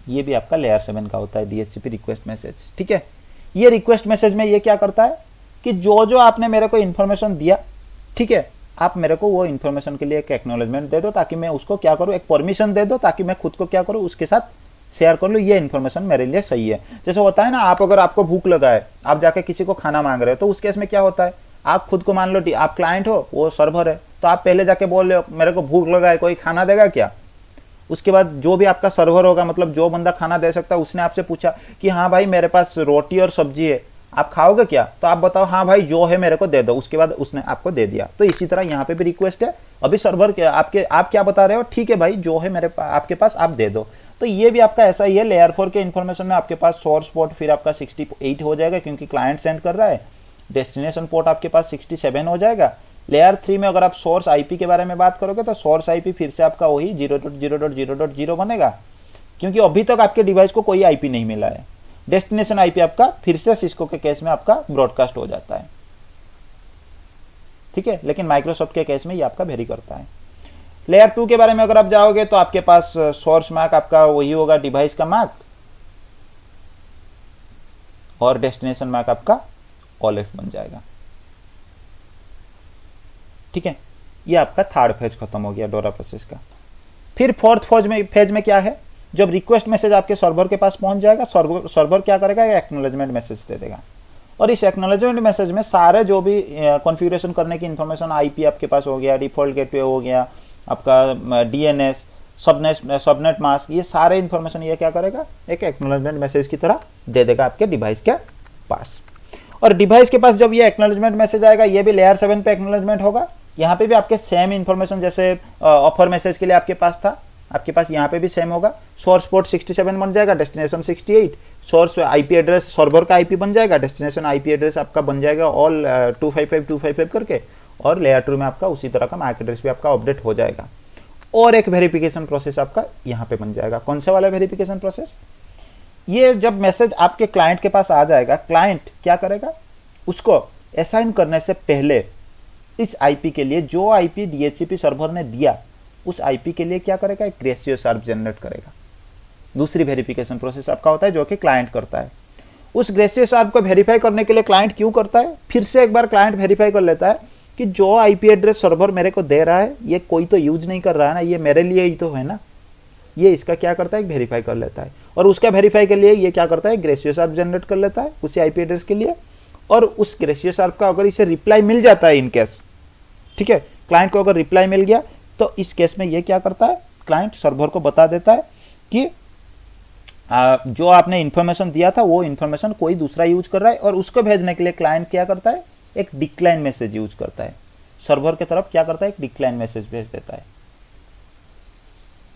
ये भी आपका लेयर 7 का होता है, DHCP रिक्वेस्ट मैसेज। ठीक है, ये रिक्वेस्ट मैसेज में ये क्या करता है कि जो आपने मेरे को इन्फॉर्मेशन दिया, ठीक है, आप मेरे को वो इन्फॉर्मेशन के लिए एक एक्नॉलेजमेंट दे दो, ताकि मैं उसको क्या करूं, एक परमिशन दे दो, ताकि मैं खुद को क्या करूं, उसके साथ शेयर कर लूं, ये इन्फॉर्मेशन मेरे लिए सही है। जैसे होता है ना, आप अगर आपको भूख लगा है, आप जाके किसी को खाना मांग रहे हो, तो उस केस में क्या होता है, आप खुद को मान लो आप क्लाइंट हो, वो सर्वर है, तो आप पहले जाके बोल रहे हो मेरे को भूख लगा है, कोई खाना देगा क्या। उसके बाद जो भी आपका सर्वर होगा, मतलब जो बंदा खाना दे सकता है, उसने आपसे पूछा कि हाँ भाई मेरे पास रोटी और सब्जी है, आप खाओगे क्या, तो आप बताओ हाँ भाई जो है मेरे को दे दो। उसके बाद उसने आपको दे दिया। तो इसी तरह यहाँ पे भी रिक्वेस्ट है, अभी सर्वर के आप क्या बता रहे हो, ठीक है भाई जो है मेरे आपके पास आप दे दो। तो ये भी आपका ऐसा ही है। लेयर 4 के इन्फॉर्मेशन में आपके पास सोर्स पोर्ट फिर आपका 68 हो जाएगा, क्योंकि क्लाइंट सेंड कर रहा है। डेस्टिनेशन पोर्ट आपके पास 67 हो जाएगा। लेयर 3 में अगर आप सोर्स IP के बारे में बात करोगे, तो सोर्स IP फिर से आपका वही 0.0.0.0 बनेगा, क्योंकि अभी तक आपके डिवाइस को कोई IP नहीं मिला है। डेस्टिनेशन IP आपका फिर से सिस्को के केस में आपका ब्रॉडकास्ट हो जाता है। ठीक है, लेकिन माइक्रोसॉफ्ट के केस में ये आपका वेरी करता है। लेयर 2 के बारे में अगर आप जाओगे, तो आपके पास सोर्स मैक आपका वही होगा, डिवाइस का मैक, और डेस्टिनेशन मैक आपका OLF बन जाएगा। ठीक है, ये आपका थर्ड फेज खत्म हो गया डोरा प्रोसेस का। फिर फोर्थ फेज में क्या है, जब रिक्वेस्ट मैसेज आपके सर्वर के पास पहुंच जाएगा, सर्वर क्या करेगा, एक्नॉलेजमेंट मैसेज दे देगा। और इस एक्नॉलेजमेंट मैसेज में सारे जो भी कॉन्फ़िगरेशन करने की इंफॉर्मेशन, IP आपके पास हो गया, डिफॉल्ट गेटवे हो गया, आपका DNS, सबनेट मास्क, ये सारे इंफॉर्मेशन ये क्या करेगा, एक एक्नॉलेजमेंट मैसेज की तरह दे देगा आपके डिवाइस के पास। और डिवाइस के पास जब ये एक्नॉलेजमेंट मैसेज आएगा, ये भी लेयर 7 पे एक्नॉलेजमेंट होगा। यहाँ पे भी आपके सेम इंफॉर्मेशन जैसे ऑफर मैसेज के लिए आपके पास था, आपके पास यहाँ पे भी सेम होगा, सोर्स पोर्ट 67 बन जाएगा, destination 68, source IP address server का आईपी बन जाएगा, डेस्टिनेशन आईपी एड्रेस आपका बन जाएगा ऑल 255 करके, और लेयर 2 में आपका उसी तरह का मैक एड्रेस भी आपका अपडेट हो जाएगा। और एक वेरिफिकेशन प्रोसेस आपका यहाँ पे बन जाएगा। कौन सा वाला वेरिफिकेशन प्रोसेस? ये जब मैसेज आपके क्लाइंट के पास आ जाएगा, क्लाइंट क्या करेगा, उसको असाइन करने से पहले इस आईपी के लिए जो आईपी डीएचसीपी सर्वर ने दिया, उस आईपी के लिए क्या करेगा, एक ग्रेसियस आर्प जनरेट करेगा। दूसरी वेरिफिकेशन प्रोसेस आपका होता है जो कि क्लाइंट करता है। उस ग्रेसियस आर्प को वेरीफाई करने के लिए क्लाइंट क्यों करता है, फिर से एक बार क्लाइंट वेरीफाई कर लेता है कि जो आईपी एड्रेस सर्वर मेरे को दे रहा है ये कोई तो यूज नहीं कर रहा है ना, ये मेरे लिए ही तो है ना, ये इसका क्या करता है, वेरीफाई कर लेता है। और उसका वेरीफाई के लिए ये क्या करता है, ग्रेसियस आर्प जनरेट कर लेता है उसी आईपी एड्रेस के लिए। और उस ग्रेसियस आर्प का अगर इसे रिप्लाई मिल जाता है इन केस, ठीक है, क्लाइंट को अगर रिप्लाई मिल गया तो इस केस में ये क्या करता है, क्लाइंट सर्वर को बता देता है कि जो आपने इंफॉर्मेशन दिया था वो इंफॉर्मेशन कोई दूसरा यूज कर रहा है, और उसको भेजने के लिए क्लाइंट क्या करता है, एक डिक्लाइन मैसेज यूज करता है, सर्वर की तरफ क्या करता है, एक डिक्लाइन मैसेज भेज देता है।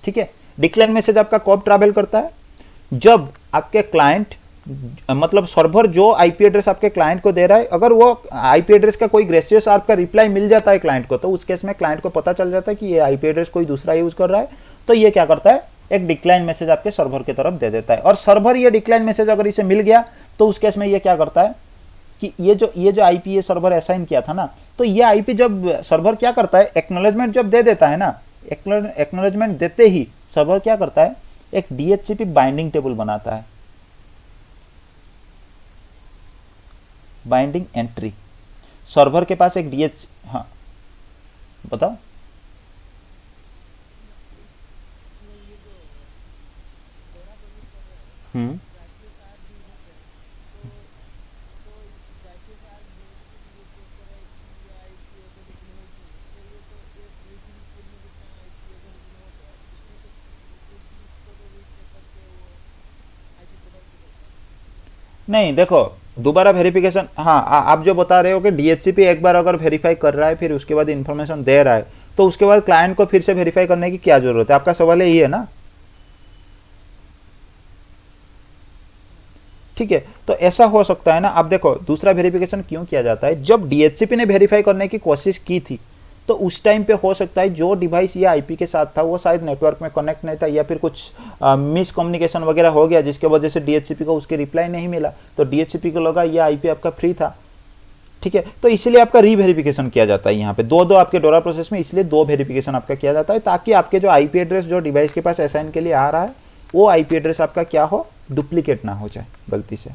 ठीक है, डिक्लाइन मैसेज आपका कब ट्रैवल करता है, जब आपके क्लाइंट मतलब सर्वर जो आईपी एड्रेस आपके क्लाइंट को दे रहा है, अगर वो आईपी एड्रेस का कोई ग्रेसियस आर्प का रिप्लाई मिल जाता है क्लाइंट को, तो उस केस में क्लाइंट को पता चल जाता है कि ये आईपी एड्रेस कोई दूसरा यूज कर रहा है, तो ये क्या करता है, एक डिक्लाइन मैसेज आपके सर्वर की तरफ दे देता है। और सर्वर ये डिक्लाइन मैसेज अगर इसे मिल गया तो उस केस में ये क्या करता है कि ये जो आईपी ये सर्वर असाइन किया था ना, तो ये आईपी जब सर्वर क्या करता है, एक्नॉलेजमेंट जब दे देता है ना, एक्नॉलेजमेंट देते ही सर्वर क्या करता है, एक डीएचसीपी बाइंडिंग टेबल बनाता है, बाइंडिंग एंट्री। सर्वर के पास एक डीएच, हाँ बताओ। हम्म, नहीं देखो, दोबारा वेरिफिकेशन, हाँ आप जो बता रहे हो कि डीएचसीपी एक बार अगर वेरीफाई कर रहा है फिर उसके बाद इंफॉर्मेशन दे रहा है, तो उसके बाद क्लाइंट को फिर से वेरीफाई करने की क्या जरूरत है, आपका सवाल यही है ना। ठीक है, तो ऐसा हो सकता है ना। अब देखो दूसरा वेरिफिकेशन क्यों किया जाता है, जब डीएचसीपी ने वेरीफाई करने की कोशिश की थी तो उस टाइम पे हो सकता है जो डिवाइस ये आईपी के साथ था वो शायद नेटवर्क में कनेक्ट नहीं था, या फिर कुछ मिस कम्युनिकेशन वगैरह हो गया जिसके वजह से डीएचसीपी को उसके रिप्लाई नहीं मिला, तो डीएचसीपी को लगा ये आईपी आपका फ्री था। ठीक है, तो इसलिए आपका रीवेरिफिकेशन किया जाता है यहाँ पे, दो आपके डोरा प्रोसेस में, इसलिए दो वेरिफिकेशन आपका किया जाता है ताकि आपके जो आईपी एड्रेस जो डिवाइस के पास असाइन के लिए आ रहा है वो आईपी एड्रेस आपका क्या हो, डुप्लीकेट ना हो जाए गलती से।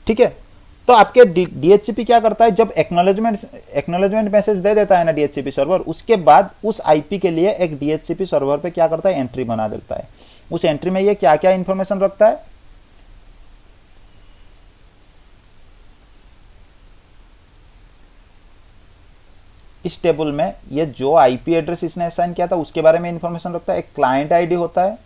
ठीक है, तो आपके डीएचसीपी क्या करता है, जब एक्नॉलेजमेंट मैसेज दे देता है ना डीएचसीपी सर्वर, उसके बाद उस आईपी के लिए एक डीएचसीपी सर्वर पे क्या करता है, एंट्री बना देता है। उस एंट्री में ये क्या क्या इंफॉर्मेशन रखता है, इस टेबल में ये जो आईपी एड्रेस इसने असाइन किया था उसके बारे में इंफॉर्मेशन रखता है, एक क्लाइंट आईडी होता है,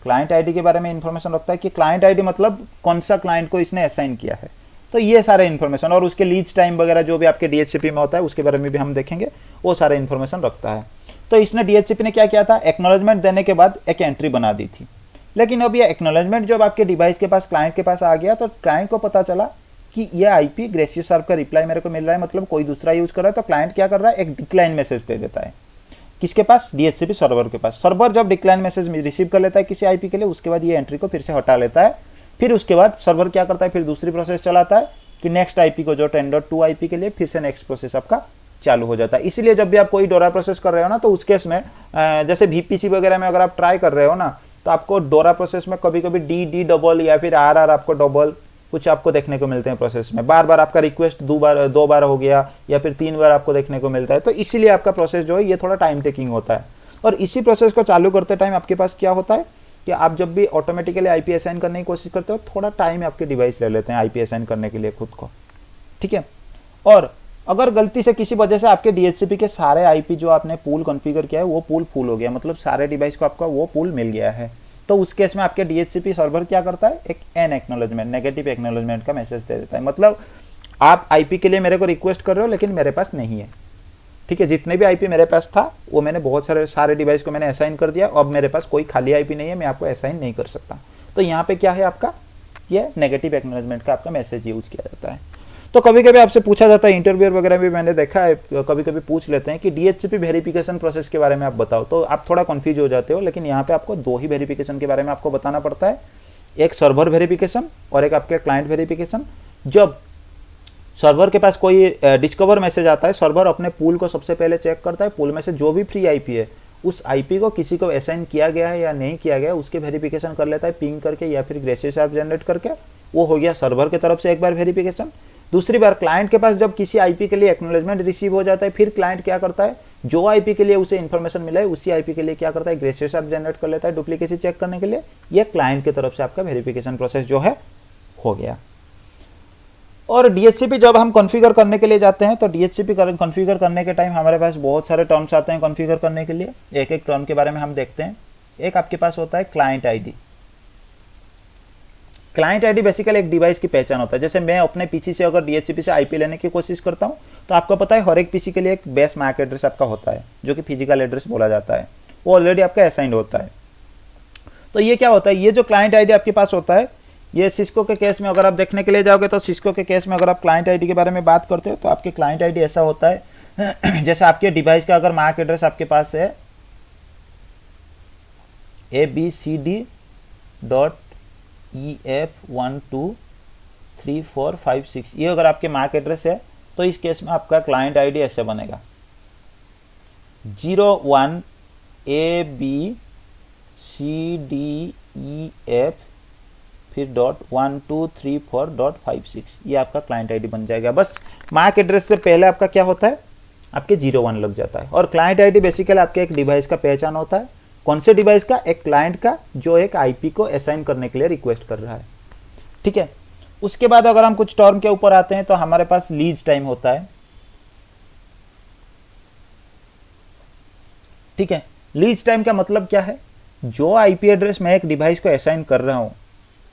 क्लाइंट आईडी के बारे में इंफॉर्मेशन रखता है कि क्लाइंट आईडी मतलब कौन सा क्लाइंट को इसने असाइन किया है, तो ये सारे इंफॉर्मेशन, और उसके लीच टाइम वगैरह जो भी आपके डीएचसीपी में होता है उसके बारे में भी हम देखेंगे, वो सारे इंफॉर्मेशन रखता है। तो इसने डीएचसीपी ने क्या किया था, एक्नॉलेजमेंट देने के बाद एक एंट्री बना दी थी, लेकिन अब ये एक्नॉलेजमेंट जब आपके डिवाइस के पास क्लाइंट के पास आ गया तो क्लाइंट को पता चला कि ये आईपी ग्रेसियस आर्प का रिप्लाई मेरे को मिल रहा है, मतलब कोई दूसरा यूज कर रहा है, तो क्लाइंट क्या कर रहा है, एक डिक्लाइन मैसेज दे देता है, किसके पास, डीएचसीपी सर्वर के पास। सर्वर जब डिक्लाइन मैसेज रिसीव कर लेता है किसी आईपी के लिए, उसके बाद ये एंट्री को फिर से हटा लेता है, फिर उसके बाद सर्वर क्या करता है, फिर दूसरी प्रोसेस चलाता है कि नेक्स्ट आईपी को जो 10.2 आईपी के लिए फिर से नेक्स्ट प्रोसेस आपका चालू हो जाता है। इसलिए जब भी आप कोई डोरा प्रोसेस कर रहे हो ना, तो उस केस में जैसे वीपीसी वगैरह में अगर आप ट्राई कर रहे हो ना, तो आपको डोरा प्रोसेस में कभी कभी डी डबल या फिर आर आपको डबल कुछ आपको देखने को मिलते हैं प्रोसेस में, बार बार आपका रिक्वेस्ट दो बार हो गया या फिर 3 बार आपको देखने को मिलता है, तो इसीलिए आपका प्रोसेस जो है ये थोड़ा टाइम टेकिंग होता है। और इसी प्रोसेस को चालू करते टाइम आपके पास क्या होता है कि आप जब भी ऑटोमेटिकली आईपी असाइन करने की कोशिश करते हो, थोड़ा टाइम आपके डिवाइस ले लेते हैं आईपी असाइन करने के लिए खुद को। ठीक है, और अगर गलती से किसी वजह से आपके डीएचसीपी के सारे आईपी जो आपने पूल कॉन्फ़िगर किया है वो पूल फुल हो गया, मतलब सारे डिवाइस को आपका वो पूल मिल गया है, तो उस केस में आपके डीएचसीपी सर्वर क्या करता है, एक एन एक्नॉलेजमेंट, नेगेटिव एक्नॉलेजमेंट का मैसेज दे देता है, मतलब आप आईपी के लिए मेरे को रिक्वेस्ट कर रहे हो लेकिन मेरे पास नहीं है, ठीक है, जितने भी आईपी मेरे पास था वो मैंने बहुत सारे डिवाइस को मैंने असाइन कर दिया। अब मेरे पास कोई खाली आईपी नहीं है, मैं आपको असाइन नहीं कर सकता। तो यहाँ पे क्या है आपका, ये नेगेटिव एक्नॉलेजमेंट का आपका मैसेज यूज किया जाता है। तो कभी कभी आपसे पूछा जाता है, इंटरव्यू वगैरह भी मैंने देखा है, कभी कभी पूछ लेते हैं कि डीएचसीपी वेरिफिकेशन प्रोसेस के बारे में आप बताओ, तो आप थोड़ा कंफ्यूज हो जाते हो। लेकिन यहाँ पे आपको दो ही वेरिफिकेशन के बारे में आपको बताना पड़ता है, एक सर्वर वेरिफिकेशन और एक आपके क्लाइंट वेरिफिकेशन। जब सर्वर के पास कोई डिस्कवर मैसेज आता है, सर्वर अपने पूल को सबसे पहले चेक करता है, पूल में से जो भी फ्री आईपी है उस आईपी को किसी को असाइन किया गया है या नहीं किया गया, उसके वेरिफिकेशन कर लेता है पिंग करके या फिर ग्रेसियस ऐप जनरेट करके। वो हो गया सर्वर की तरफ से एक बार वेरिफिकेशन। दूसरी बार क्लाइंट के पास जब किसी आईपी के लिए एक्नॉलेजमेंट रिसीव हो जाता है, फिर क्लाइंट क्या करता है, जो आईपी के लिए उसे इन्फॉर्मेशन मिला है उसी आईपी के लिए क्या करता है, ग्रेसियस ऐप जनरेट कर लेता है डुप्लीकेसी चेक करने के लिए। ये क्लाइंट की तरफ से आपका वेरिफिकेशन प्रोसेस जो है हो गया। और डीएचसीपी जब हम कॉन्फ़िगर करने के लिए जाते हैं, तो डीएचसीपी कॉन्फ़िगर करने के टाइम हमारे पास बहुत सारे टर्म्स आते हैं कॉन्फ़िगर करने के लिए। एक एक टर्म के बारे में हम देखते हैं। एक आपके पास होता है client ID. Client ID basically एक डिवाइस की पहचान होता है। जैसे मैं अपने पीसी से अगर डीएचसीपी से आईपी लेने की कोशिश करता हूं, तो आपको पता है हर एक पीसी के लिए एक बेस मैक एड्रेस आपका होता है, जो कि फिजिकल एड्रेस बोला जाता है, वो ऑलरेडी आपका असाइंड होता है। तो ये क्या होता है, ये जो क्लाइंट आईडी आपके पास होता है, ये सिस्को के केस में अगर आप देखने के लिए जाओगे, तो सिस्को के केस में अगर आप क्लाइंट आईडी के बारे में बात करते हो, तो आपके क्लाइंट आईडी ऐसा होता है जैसे आपके डिवाइस का अगर मैक एड्रेस आपके पास है abcd.ef123456, ये अगर आपके मैक एड्रेस है, तो इस केस में आपका क्लाइंट आईडी ऐसे बनेगा 01abcdef फिर .1234.56, ये आपका क्लाइंट आईडी बन जाएगा। बस मैक एड्रेस से पहले आपका क्या होता है, आपके 01 लग जाता है। और क्लाइंट आईडी बेसिकली आपके एक डिवाइस का पहचान होता है। कौन से डिवाइस का, एक क्लाइंट का जो एक आईपी को असाइन करने के लिए रिक्वेस्ट कर रहा है। ठीक है, उसके बाद अगर हम कुछ टर्म के ऊपर आते हैं, तो हमारे पास लीज टाइम होता है। ठीक है, लीज टाइम का मतलब क्या है, जो आईपी एड्रेस मैं एक डिवाइस को असाइन कर रहा हूं,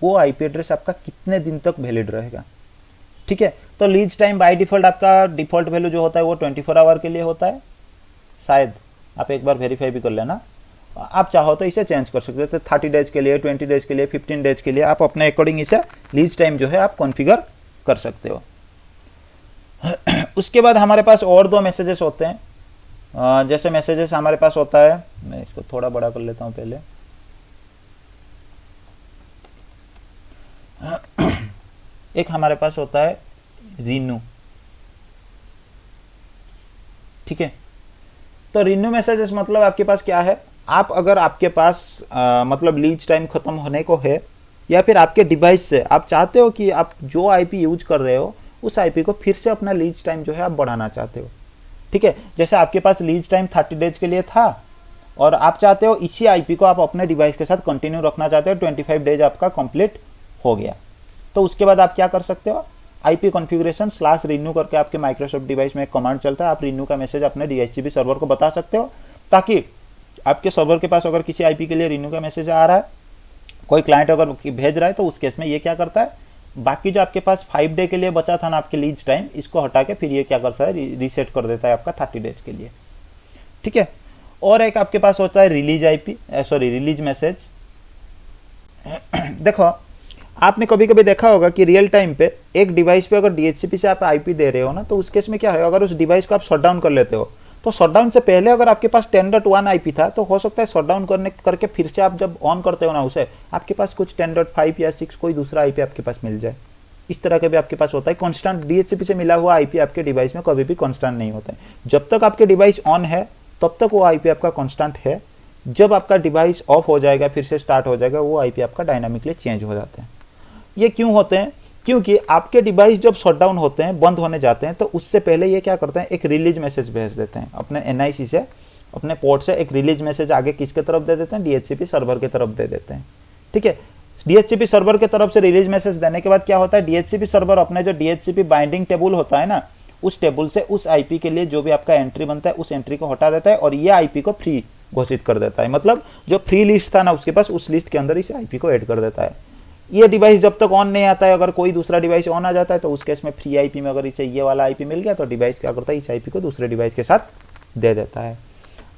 वो आईपी एड्रेस आपका कितने दिन तक वैलिड रहेगा। ठीक है, तो लीज टाइम बाय डिफॉल्ट आपका डिफॉल्ट वैल्यू जो होता है वो 24 आवर के लिए होता है। शायद आप एक बार वेरीफाई भी कर लेना, आप चाहो तो इसे चेंज कर सकते हो, तो 30 डेज के लिए, 20 डेज के लिए, 15 डेज के लिए आप अपने अकॉर्डिंग इसे लीज टाइम जो है आप कॉन्फ़िगर कर सकते हो। उसके बाद हमारे पास और दो मैसेजेस होते हैं। जैसे मैसेजेस हमारे पास होता है, मैं इसको थोड़ा बड़ा कर लेता हूं पहले। एक हमारे पास होता है रिन्यू। ठीक है, तो रिन्यू मैसेजेस मतलब आपके पास क्या है, आप अगर आपके पास मतलब लीज टाइम खत्म होने को है, या फिर आपके डिवाइस से आप चाहते हो कि आप जो आईपी यूज कर रहे हो उस आईपी को फिर से अपना लीज टाइम जो है आप बढ़ाना चाहते हो। ठीक है, जैसे आपके पास लीज टाइम 30 डेज के लिए था और आप चाहते हो इसी आईपी को आप अपने डिवाइस के साथ कंटिन्यू रखना चाहते हो, 25 डेज आपका कंप्लीट हो गया, तो उसके बाद आप क्या कर सकते हो, आईपी कॉन्फ़िगरेशन /renew करके आपके माइक्रोसॉफ्ट डिवाइस में एक कमांड चलता है, आप रिन्यू का मैसेज अपने डीएचसीपी सर्वर को बता सकते हो, ताकि आपके सर्वर के पास अगर किसी आईपी के लिए रिन्यू का मैसेज आ रहा है, कोई क्लाइंट अगर भेज रहा है, तो उस केस में ये क्या करता है, बाकी जो आपके पास 5 डे के लिए बचा था ना आपके लीज टाइम, इसको हटा के फिर ये क्या करता है, रीसेट कर देता है आपका 30 डेज के लिए। ठीक है, और एक आपके पास होता है रिलीज मैसेज। देखो, आपने कभी कभी देखा होगा कि रियल टाइम पे एक डिवाइस पे अगर डीएचसीपी से आप आईपी दे रहे हो ना, तो उस केस में क्या है, अगर उस डिवाइस को आप शट डाउन कर लेते हो, तो शटडाउन से पहले अगर आपके पास 10.1 आईपी था, तो हो सकता है शटडाउन करके फिर से आप जब ऑन करते हो ना उसे, आपके पास कुछ 10.5 या 6 कोई दूसरा आईपी आपके पास मिल जाए। इस तरह के भी आपके पास होता है। कांस्टेंट डीएचसीपी से मिला हुआ आईपी आपके डिवाइस में कभी भी कांस्टेंट नहीं होता है। जब तक आपके डिवाइस ऑन है तब तक वो आईपी आपका कांस्टेंट है, जब आपका डिवाइस ऑफ हो जाएगा, फिर से स्टार्ट हो जाएगा, वो आईपी आपका डायनामिकली चेंज हो जाते हैं। ये क्यों होते हैं, क्योंकि आपके डिवाइस जब शटडाउन होते हैं, बंद होने जाते हैं, तो उससे पहले ये क्या करते हैं, एक रिलीज मैसेज भेज देते हैं अपने एनआईसी से, अपने पोर्ट से एक रिलीज मैसेज आगे किसके तरफ दे देते हैं, डीएचसीपी सर्वर की तरफ दे देते हैं। ठीक है, डीएचसीपी सर्वर की तरफ से रिलीज मैसेज देने के बाद क्या होता है, डीएचसीपी सर्वर अपने जो डीएचसीपी बाइंडिंग टेबल होता है ना, उस टेबल से उस आईपी के लिए जो भी आपका एंट्री बनता है उस एंट्री को हटा देता है और ये आईपी को फ्री घोषित कर देता है। मतलब जो फ्री लिस्ट था ना उसके पास, उस लिस्ट के अंदर इस आईपी को ऐड कर देता है। ये डिवाइस जब तक ऑन नहीं आता है, अगर कोई दूसरा डिवाइस ऑन आ जाता है, तो उस केस में फ्री आईपी में अगर इसे ये वाला आईपी मिल गया, तो डिवाइस क्या करता है, इस आईपी को दूसरे डिवाइस के साथ दे देता है।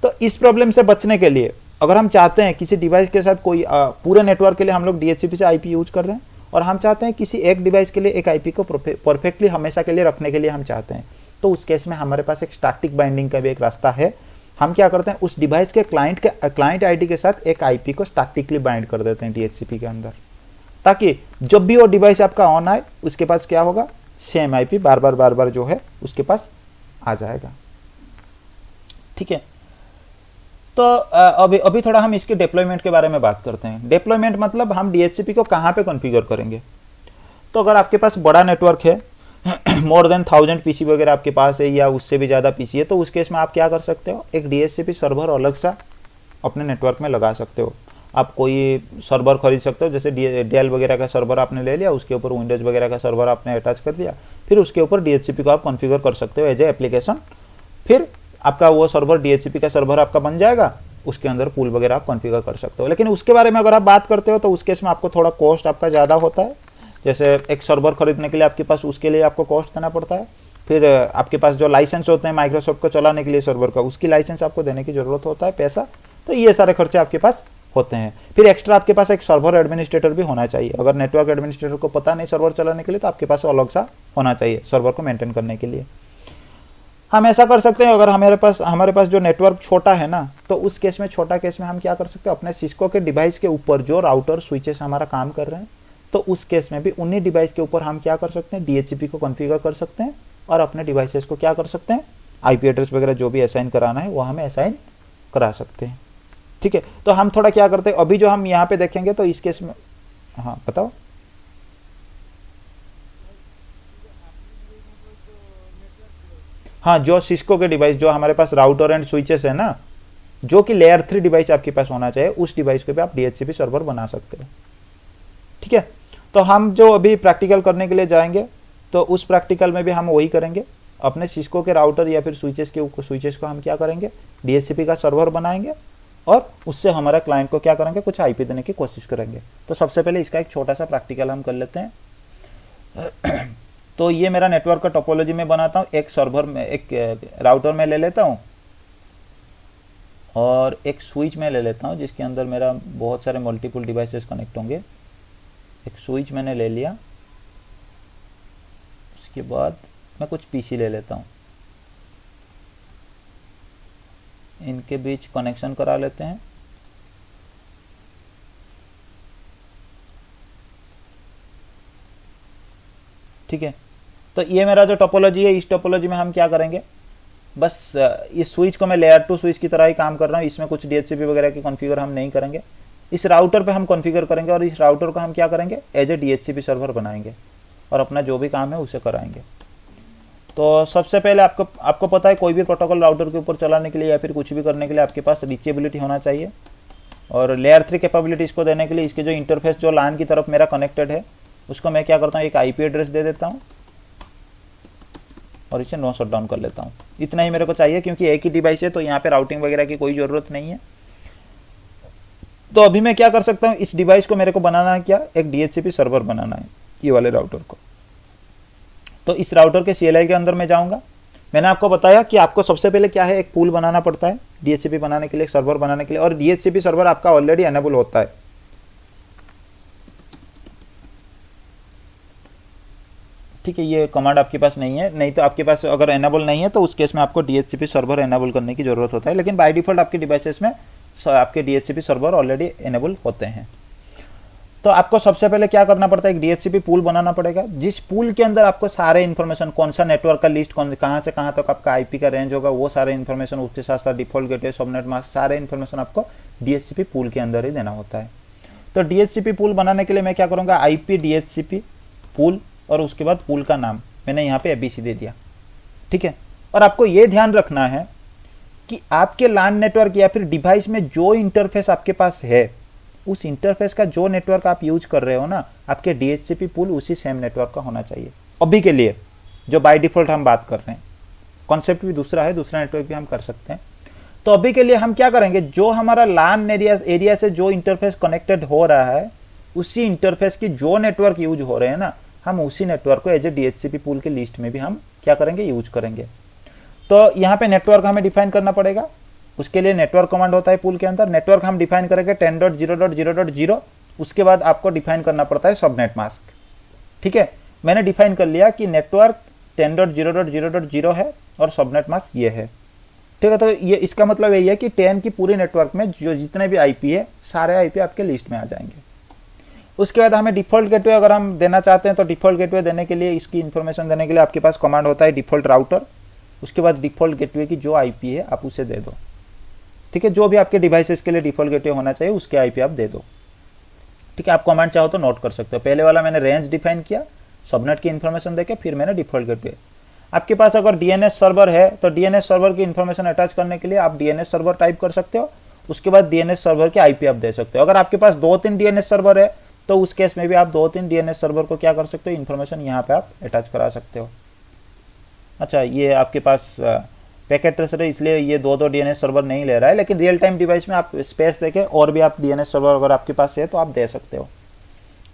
तो इस प्रॉब्लम से बचने के लिए अगर हम चाहते हैं किसी डिवाइस के साथ कोई पूरे नेटवर्क के लिए हम लोग DHCP से IP यूज कर रहे हैं और हम चाहते हैं किसी एक डिवाइस के लिए एक IP को परफेक्टली हमेशा के लिए रखने के लिए हम चाहते हैं, तो उस केस में हमारे पास एक स्टैटिक बाइंडिंग का भी एक रास्ता है। हम क्या करते हैं, उस डिवाइस के क्लाइंट आईडी के साथ एक IP को स्टैटिकली बाइंड कर देते हैं DHCP के अंदर, ताकि जब भी वो डिवाइस आपका ऑन आए उसके पास क्या होगा, सेम IP बार बार जो है उसके पास आ जाएगा। ठीक है, तो अभी थोड़ा हम इसके डिप्लॉयमेंट के बारे में बात करते हैं। डिप्लॉयमेंट मतलब हम DHCP को कहाँ पे कॉन्फ़िगर करेंगे। तो अगर आपके पास बड़ा नेटवर्क है मोर देन 1000 पीसी वगैरह आपके पास है या उससे भी ज़्यादा पीसी है, तो उस केस में आप क्या कर सकते हो, एक DHCP सर्वर अलग सा अपने नेटवर्क में लगा सकते हो। आप कोई सर्वर खरीद सकते हो, जैसे डेल वगैरह का सर्वर आपने ले लिया, उसके ऊपर विंडोज़ वगैरह का सर्वर आपने अटैच कर दिया, फिर उसके ऊपर DHCP को आप कॉन्फ़िगर कर सकते हो एज ए एप्लीकेशन। फिर आपका वो सर्वर DHCP का सर्वर आपका बन जाएगा, उसके अंदर पूल वगैरह आप कॉन्फ़िगर कर सकते हो। लेकिन उसके बारे में अगर आप बात करते हो तो उस केस में आपको थोड़ा कॉस्ट आपका ज़्यादा होता है। जैसे एक सर्वर खरीदने के लिए आपके पास उसके लिए आपको कॉस्ट देना पड़ता है। फिर आपके पास जो लाइसेंस होते हैं माइक्रोसॉफ्ट को चलाने के लिए सर्वर का, उसकी लाइसेंस आपको देने की ज़रूरत होता है, पैसा। तो ये सारे खर्चे आपके पास होते हैं। फिर एक्स्ट्रा आपके पास एक सर्वर एडमिनिस्ट्रेटर भी होना चाहिए। अगर नेटवर्क एडमिनिस्ट्रेटर को पता नहीं सर्वर चलाने के लिए, तो आपके पास अलग सा होना चाहिए सर्वर को मेंटेन करने के लिए। हम ऐसा कर सकते हैं, अगर हमारे पास जो नेटवर्क छोटा है ना, तो उस केस में, छोटा केस में हम क्या कर सकते हैं, अपने सिस्को के डिवाइस के ऊपर जो राउटर स्विचेस हमारा काम कर रहे हैं, तो उस केस में भी उन्हीं डिवाइस के ऊपर हम क्या कर सकते हैं, DHCP को कॉन्फ़िगर कर सकते हैं और अपने डिवाइसेस को क्या कर सकते हैं, IP एड्रेस वगैरह जो भी असाइन कराना है वो हमें असाइन करा सकते हैं। ठीक है, तो हम थोड़ा क्या करते हैं, अभी जो हम यहाँ पे देखेंगे तो इस केस में, हाँ बताओ। हाँ, जो सिस्को के डिवाइस, जो हमारे पास राउटर एंड स्विचेस है ना, जो कि लेयर 3 डिवाइस आपके पास होना चाहिए, उस डिवाइस को भी आप DHCP सर्वर बना सकते हो। ठीक है, तो हम जो अभी प्रैक्टिकल करने के लिए जाएंगे, तो उस प्रैक्टिकल में भी हम वही करेंगे। अपने सिस्को के राउटर या फिर स्विचेस को हम क्या करेंगे, DHCP का सर्वर बनाएंगे और उससे हमारा क्लाइंट को क्या करेंगे, कुछ IP देने की कोशिश करेंगे। तो सबसे पहले इसका एक छोटा सा प्रैक्टिकल हम कर लेते हैं। तो ये मेरा नेटवर्क का टोपोलॉजी में बनाता हूँ। एक सर्वर में, एक राउटर में ले लेता हूँ और एक स्विच में ले लेता हूँ जिसके अंदर मेरा बहुत सारे मल्टीपल डिवाइसेस कनेक्ट होंगे। एक स्विच मैंने ले लिया, उसके बाद मैं कुछ पीसी ले लेता हूँ, इनके बीच कनेक्शन करा लेते हैं। ठीक है, तो ये मेरा जो टोपोलॉजी है, इस टोपोलॉजी में हम क्या करेंगे, बस इस स्विच को मैं लेयर 2 स्विच की तरह ही काम कर रहा हूँ, इसमें कुछ DHCP वगैरह की कॉन्फ़िगर हम नहीं करेंगे। इस राउटर पे हम कॉन्फ़िगर करेंगे और इस राउटर को हम क्या करेंगे, एज ए DHCP सर्वर बनाएंगे और अपना जो भी काम है उसे कराएंगे। तो सबसे पहले आपको पता है, कोई भी प्रोटोकॉल राउटर के ऊपर चलाने के लिए या फिर कुछ भी करने के लिए आपके पास रीचेबिलिटी होना चाहिए। और लेयर 3 कैपेबिलिटी इसको देने के लिए, इसके जो इंटरफेस जो LAN की तरफ मेरा कनेक्टेड है, उसको मैं क्या करता हूँ, एक IP एड्रेस दे देता हूँ और इसे नो शट डाउन कर लेता हूँ। इतना ही मेरे को चाहिए, क्योंकि एक ही डिवाइस है तो यहाँ पे राउटिंग वगैरह की कोई ज़रूरत नहीं है। तो अभी मैं क्या कर सकता हूँ, इस डिवाइस को मेरे को बनाना है क्या, एक DHCP सर्वर बनाना है, ये वाले राउटर को। तो इस राउटर के CLI के अंदर मैं जाऊँगा। मैंने आपको बताया कि आपको सबसे पहले क्या है, एक पूल बनाना पड़ता है DHCP बनाने के लिए, एक सर्वर बनाने के लिए, और DHCP सर्वर आपका ऑलरेडी एनेबल होता है। ठीक है, ये कमांड आपके पास नहीं है, नहीं तो आपके पास अगर एनेबल नहीं है तो उस केस में आपको DHCP सर्वर एनेबल करने की जरूरत होता है। लेकिन बाय डिफॉल्ट आपके डिवाइसेस में आपके DHCP सर्वर ऑलरेडी एनेबल होते हैं। तो आपको सबसे पहले क्या करना पड़ता है, एक DHCP पूल बनाना पड़ेगा, जिस पूल के अंदर आपको सारे इन्फॉर्मेशन, कौन सा नेटवर्क का लिस्ट, कहाँ से कहाँ तक आपका IP का रेंज होगा, वो सारे इन्फॉर्मेशन, उसके साथ साथ डिफॉल्ट गेटवे, सबनेट मास्क, सारे इन्फॉर्मेशन आपको DHCP पूल के अंदर ही देना होता है। तो DHCP पूल बनाने के लिए मैं क्या करूँगा, IP DHCP पूल और उसके बाद पूल का नाम मैंने यहाँ पे ABC दे दिया। ठीक है, और आपको ये ध्यान रखना है कि आपके LAN नेटवर्क या फिर डिवाइस में जो इंटरफेस आपके पास है, उस इंटरफेस का जो नेटवर्क आप यूज कर रहे हो ना, आपके DHCP पूल उसी सेम नेटवर्क का होना चाहिए अभी के लिए, जो बाय डिफॉल्ट हम बात कर रहे हैं। कॉन्सेप्ट भी दूसरा है, दूसरा नेटवर्क भी हम कर सकते हैं। तो अभी के लिए हम क्या करेंगे, जो हमारा LAN एरिया से जो इंटरफेस कनेक्टेड हो रहा है, उसी इंटरफेस की जो नेटवर्क यूज हो रहे हैं ना, हम उसी नेटवर्क को एज ए DHCP पूल के लिस्ट में भी हम क्या करेंगे, यूज करेंगे। तो यहाँ पे नेटवर्क हमें डिफाइन करना पड़ेगा, उसके लिए नेटवर्क कमांड होता है पूल के अंदर। नेटवर्क हम डिफाइन करेंगे 10.0.0.0, उसके बाद आपको डिफाइन करना पड़ता है सबनेट मास्क। ठीक है, मैंने डिफाइन कर लिया कि नेटवर्क 10.0.0.0 है और सबनेट मास्क ये है। ठीक है, तो ये इसका मतलब यही है कि 10 की पूरी नेटवर्क में जो जितने भी आईपी है सारे आईपी आपके लिस्ट में आ जाएंगे। उसके बाद हमें डिफ़ॉल्ट गेटवे अगर हम देना चाहते हैं तो डिफ़ॉल्ट गेटवे देने के लिए, इसकी इन्फॉर्मेशन देने के लिए आपके पास कमांड होता है डिफ़ॉल्ट राउटर। उसके बाद डिफ़ॉल्ट गेटवे की जो आईपी है आप उसे दे दो। ठीक है, जो भी आपके डिवाइसेस के लिए डिफ़ॉल्ट गेटवे होना चाहिए उसके आईपी आप दे दो। ठीक है, आप कमांड चाहो तो नोट कर सकते हो। पहले वाला मैंने रेंज डिफाइन किया सबनेट की इन्फॉर्मेशन देके, फिर मैंने डिफ़ॉल्ट गेटवे। आपके पास अगर डीएनएस सर्वर है तो डीएनएस सर्वर की इन्फॉर्मेशन अटैच करने के लिए आप डीएनएस सर्वर टाइप कर सकते हो। उसके बाद डीएनएस सर्वर की आईपी आप दे सकते हो। अगर आपके पास 2-3 डीएनएस सर्वर है तो उस केस में भी आप 2-3 डीएनएस सर्वर को क्या कर सकते हो, इन्फॉर्मेशन यहाँ पे आप अटैच करा सकते हो। अच्छा, ये आपके पास पैकेट ट्रेसर है इसलिए ये 2-2 डीएनएस सर्वर नहीं ले रहा है, लेकिन रियल टाइम डिवाइस में आप स्पेस देके और भी आप डीएनएस सर्वर अगर आपके पास है तो आप दे सकते हो।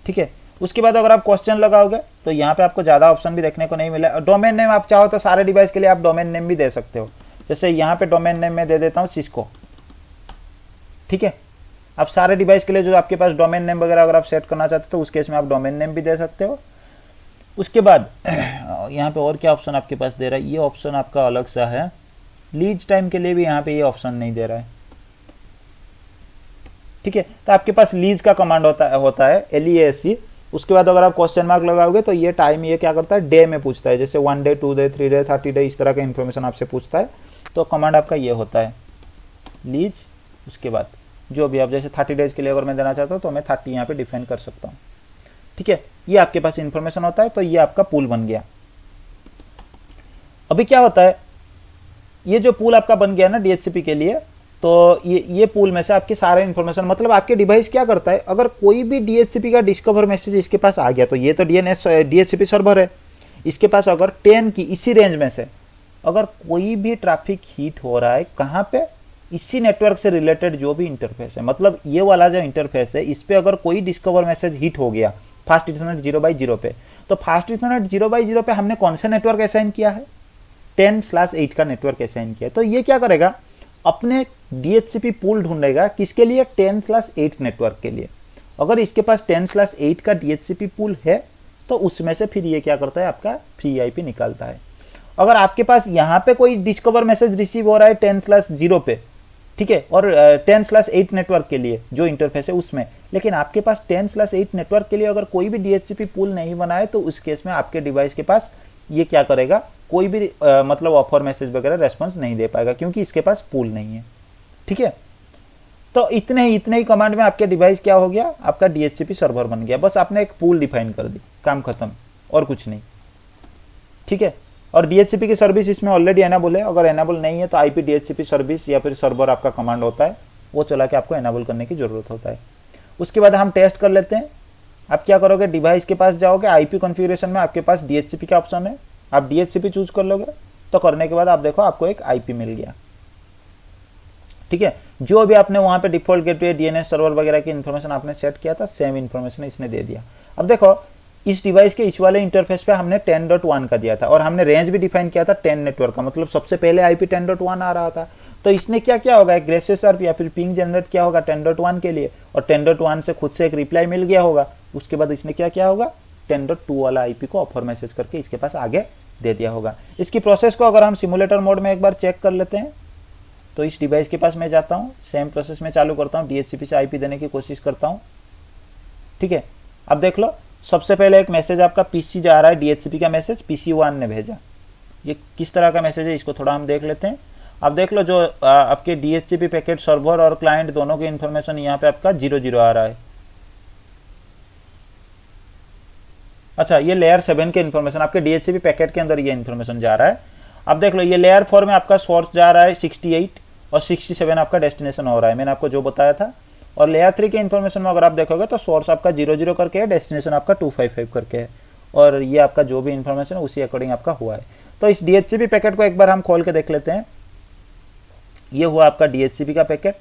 ठीक है, उसके बाद अगर आप क्वेश्चन लगाओगे तो यहाँ पे आपको ज़्यादा ऑप्शन भी देखने को नहीं मिला। डोमेन नेम आप चाहो तो सारे डिवाइस के लिए आप डोमेन नेम भी दे सकते हो। जैसे यहाँ पे डोमेन नेम में दे देता हूँ सिस्को। ठीक है, आप सारे डिवाइस के लिए जो आपके पास डोमेन नेम वगैरह अगर आप सेट करना चाहते हो तो उस केस में आप डोमेन नेम भी दे सकते हो। उसके बाद यहाँ पे और क्या ऑप्शन आपके पास दे रहा है, ये ऑप्शन आपका अलग सा है। लीज टाइम के लिए भी यहाँ पे ये ऑप्शन नहीं दे रहा है। ठीक है, तो आपके पास लीज का कमांड होता है LEASE। उसके बाद अगर आप क्वेश्चन मार्क लगाओगे तो ये टाइम ये क्या करता है, डे में पूछता है। जैसे 1 डे, 2 डे, 3 डे, 30 डे, इस तरह का इन्फॉर्मेशन आपसे पूछता है। तो कमांड आपका ये होता है लीज। उसके बाद जो भी आप, जैसे 30 डेज के लिए अगर मैं देना चाहता हूँ तो मैं 30 यहाँ पे डिफाइन कर सकता हूँ। ठीक है, ये आपके पास इन्फॉर्मेशन होता है। तो ये आपका पूल बन गया। अभी क्या होता है, ये जो पूल आपका बन गया ना DHCP के लिए, तो ये पूल में से आपके सारे इन्फॉर्मेशन, मतलब आपके डिवाइस क्या करता है, अगर कोई भी DHCP का डिस्कवर मैसेज इसके पास आ गया तो ये तो DHCP सर्वर है, इसके पास अगर 10 की इसी रेंज में से अगर कोई भी ट्रैफिक हीट हो रहा है, कहाँ पे, इसी नेटवर्क से रिलेटेड जो भी इंटरफेस है, मतलब ये वाला जो इंटरफेस है इस पे अगर कोई डिस्कवर मैसेज हिट हो गया फास्ट इथरनेट 0/0 पे, तो फास्ट इथरनेट 0/0 पे हमने कौन सा नेटवर्क असाइन किया है, 10/8 का नेटवर्क असाइन किया है। तो ये क्या करेगा, अपने DHCP पूल ढूंढेगा किसके लिए, 10/8 नेटवर्क के लिए। अगर इसके पास 10/8 का DHCP पूल है तो उसमें से फिर ये क्या करता है, आपका फ्री IP निकालता है। अगर आपके पास यहाँ पे कोई डिस्कवर मैसेज रिसीव हो रहा है 10/0 पे, ठीक है, और 10/8 नेटवर्क के लिए जो इंटरफेस है उसमें, लेकिन आपके पास 10/8 नेटवर्क के लिए अगर कोई भी DHCP पूल नहीं बना है तो उस केस में आपके डिवाइस के पास ये क्या करेगा, कोई भी मतलब ऑफर मैसेज वगैरह रेस्पॉन्स नहीं दे पाएगा, क्योंकि इसके पास पूल नहीं है। ठीक है, तो इतने ही कमांड में आपके डिवाइस क्या हो गया, आपका DHCP सर्वर बन गया। बस आपने एक पूल डिफाइन कर दी, काम खत्म, और कुछ नहीं। ठीक है, और DHCP की सर्विस इसमें ऑलरेडी एनेबल है। अगर एनेबल नहीं है तो IP DHCP सर्विस या फिर सर्वर आपका कमांड होता है, वो चला के आपको एनेबल करने की जरूरत होता है। उसके बाद हम टेस्ट कर लेते हैं। आप क्या करोगे, डिवाइस के पास जाओगे, IP कॉन्फ़िगरेशन में आपके पास DHCP का ऑप्शन है, आप DHCP चूज कर लोगे। तो करने के बाद आप देखो आपको एक IP मिल गया। ठीक है, जो भी आपने वहां पे डिफॉल्ट गेटवे, DNS सर्वर वगैरह की इन्फॉर्मेशन आपने सेट किया था, सेम इन्फॉर्मेशन इसने दे दिया। अब देखो, इस डिवाइस के इस वाले इंटरफेस पे हमने 10.1 का दिया था और हमने रेंज भी डिफाइन किया था 10 नेटवर्क का, मतलब सबसे पहले IP 10.1 आ रहा था। तो इसने क्या क्या होगा, एक ग्रेसेस या फिर पिंग जनरेट किया होगा 10.1 के लिए, और 10.1 से खुद से एक रिप्लाई मिल गया होगा। उसके बाद इसने क्या किया होगा, 10.2 वाला IP को ऑफर मैसेज करके इसके पास आगे दे दिया होगा। इसकी प्रोसेस को अगर हम सिमुलेटर मोड में एक बार चेक कर लेते हैं, तो इस डिवाइस के पास मैं जाता हूँ, सेम प्रोसेस में चालू करता हूँ, DHCP से IP देने की कोशिश करता हूँ। ठीक है, अब देख लो, सबसे पहले एक मैसेज आपका PC जा रहा है, DHCP का मैसेज PC1 ने भेजा। ये किस तरह का मैसेज है, इसको थोड़ा हम देख लेते हैं। अब देख लो, जो आपके DHCP पैकेट सर्वर और क्लाइंट दोनों की इन्फॉर्मेशन यहाँ पे आपका 0 आ रहा है। अच्छा, ये लेयर 7 के इन्फॉर्मेशन आपके DHCP पैकेट के अंदर ये इन्फॉर्मेशन जा रहा है। अब देख लो, ये लेयर 4 में आपका सोर्स जा रहा है 68 और 67 आपका डेस्टिनेशन हो रहा है, मैंने आपको जो बताया था। और लेयर 3 के इन्फॉर्मेशन में अगर आप देखोगे तो सोर्स आपका 00 करके है, डेस्टिनेशन आपका 255 करके है, और ये आपका जो भी इन्फॉर्मेशन है उसी अकॉर्डिंग आपका हुआ है। तो इस DHCP पैकेट को एक बार हम खोल के देख लेते हैं। ये हुआ आपका DHCP का पैकेट।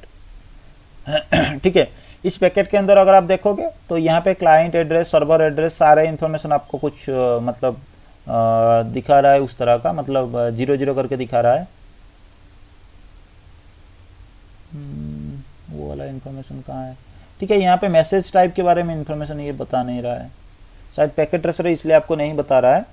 ठीक है, इस पैकेट के अंदर अगर आप देखोगे तो यहाँ पे क्लाइंट एड्रेस, सर्वर एड्रेस, सारे इन्फॉर्मेशन आपको कुछ मतलब दिखा रहा है उस तरह का, मतलब 0 0 करके दिखा रहा है। वो वाला इन्फॉर्मेशन कहाँ है? ठीक है, यहाँ पे मैसेज टाइप के बारे में इन्फॉर्मेशन ये बता नहीं रहा है, शायद पैकेट ट्रेसर है इसलिए आपको नहीं बता रहा है।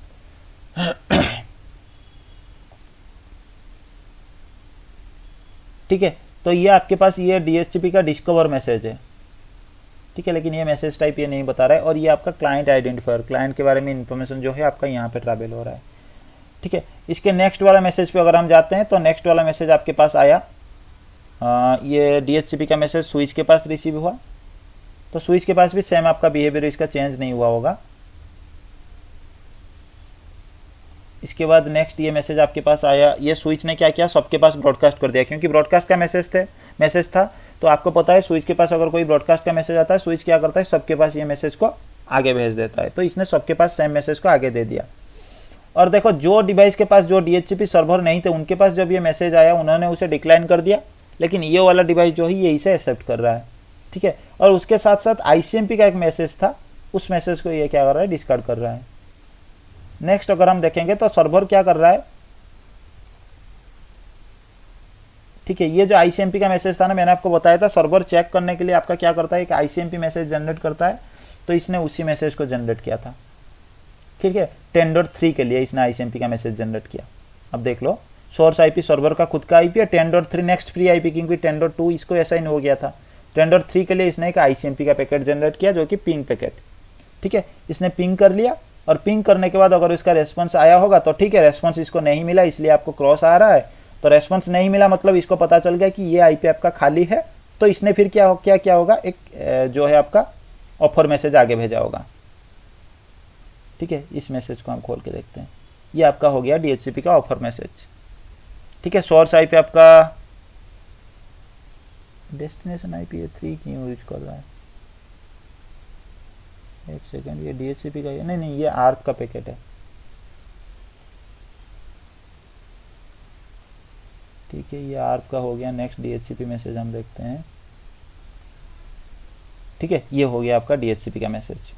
ठीक है, तो ये आपके पास ये DHCP का डिस्कवर मैसेज है। ठीक है, लेकिन ये मैसेज टाइप ये नहीं बता रहा है। और ये आपका क्लाइंट आइडेंटिफायर, क्लाइंट के बारे में इन्फॉर्मेशन जो है आपका यहाँ पे ट्रैवल हो रहा है। ठीक है, इसके नेक्स्ट वाला मैसेज पे अगर हम जाते हैं तो नेक्स्ट वाला मैसेज आपके पास आया, ये DHCP का मैसेज स्विच के पास रिसीव हुआ। तो स्विच के पास भी सेम आपका बिहेवियर इसका चेंज नहीं हुआ होगा। इसके बाद नेक्स्ट ये मैसेज आपके पास आया, ये स्विच ने क्या किया, सबके पास ब्रॉडकास्ट कर दिया, क्योंकि ब्रॉडकास्ट का मैसेज था। तो आपको पता है स्विच के पास अगर कोई ब्रॉडकास्ट का मैसेज आता है, स्विच क्या करता है, सबके पास ये मैसेज को आगे भेज देता है। तो इसने सबके पास सेम मैसेज को आगे दे दिया। और देखो, जो डिवाइस के पास जो DHCP सर्वर नहीं थे उनके पास जब ये मैसेज आया उन्होंने उसे डिक्लाइन कर दिया, लेकिन ये वाला डिवाइस जो है ये इसे एक्सेप्ट कर रहा है। ठीक है, और उसके साथ साथ ICMP का एक मैसेज था, उस मैसेज को ये क्या कर रहा है, डिस्कार्ड कर रहा है। नेक्स्ट अगर हम देखेंगे तो सर्वर क्या कर रहा है, ठीक है, ये जो ICMP का मैसेज था ना, मैंने आपको बताया था सर्वर चेक करने के लिए आपका क्या करता है, एक ICMP मैसेज जनरेट करता है। तो इसने उसी मैसेज को जनरेट किया था। ठीक है, 10.3 के लिए इसने ICMP का मैसेज जनरेट किया। अब देख लो, सोर्स IP सर्वर का खुद का IP है, 10.3 नेक्स्ट फ्री IP, क्योंकि 10.2 इसको असाइन हो गया था। 10.3 के लिए इसने एक ICMP का पैकेट जनरेट किया जो कि पिंग पैकेट। ठीक है, इसने पिंग कर लिया, और पिंग करने के बाद अगर इसका रेस्पॉन्स आया होगा तो ठीक है, रेस्पॉन्स इसको नहीं मिला इसलिए आपको क्रॉस आ रहा है। तो रेस्पॉन्स नहीं मिला मतलब इसको पता चल गया कि ये IP आपका खाली है। तो इसने फिर क्या होगा, एक जो है आपका ऑफर मैसेज आगे भेजा होगा। ठीक है, इस मैसेज को हम खोल के देखते हैं। ये आपका हो गया DHCP का ऑफर मैसेज। ठीक है, सोर्स IP आपका डेस्टिनेशन IP है 3 क्यों यूज कर रहा है, एक सेकेंड, ये DHCP का है, नहीं ये ARP का पैकेट है। ठीक है, ये ARP का हो गया। नेक्स्ट DHCP मैसेज हम देखते हैं। ठीक है, ये हो गया आपका DHCP का मैसेज।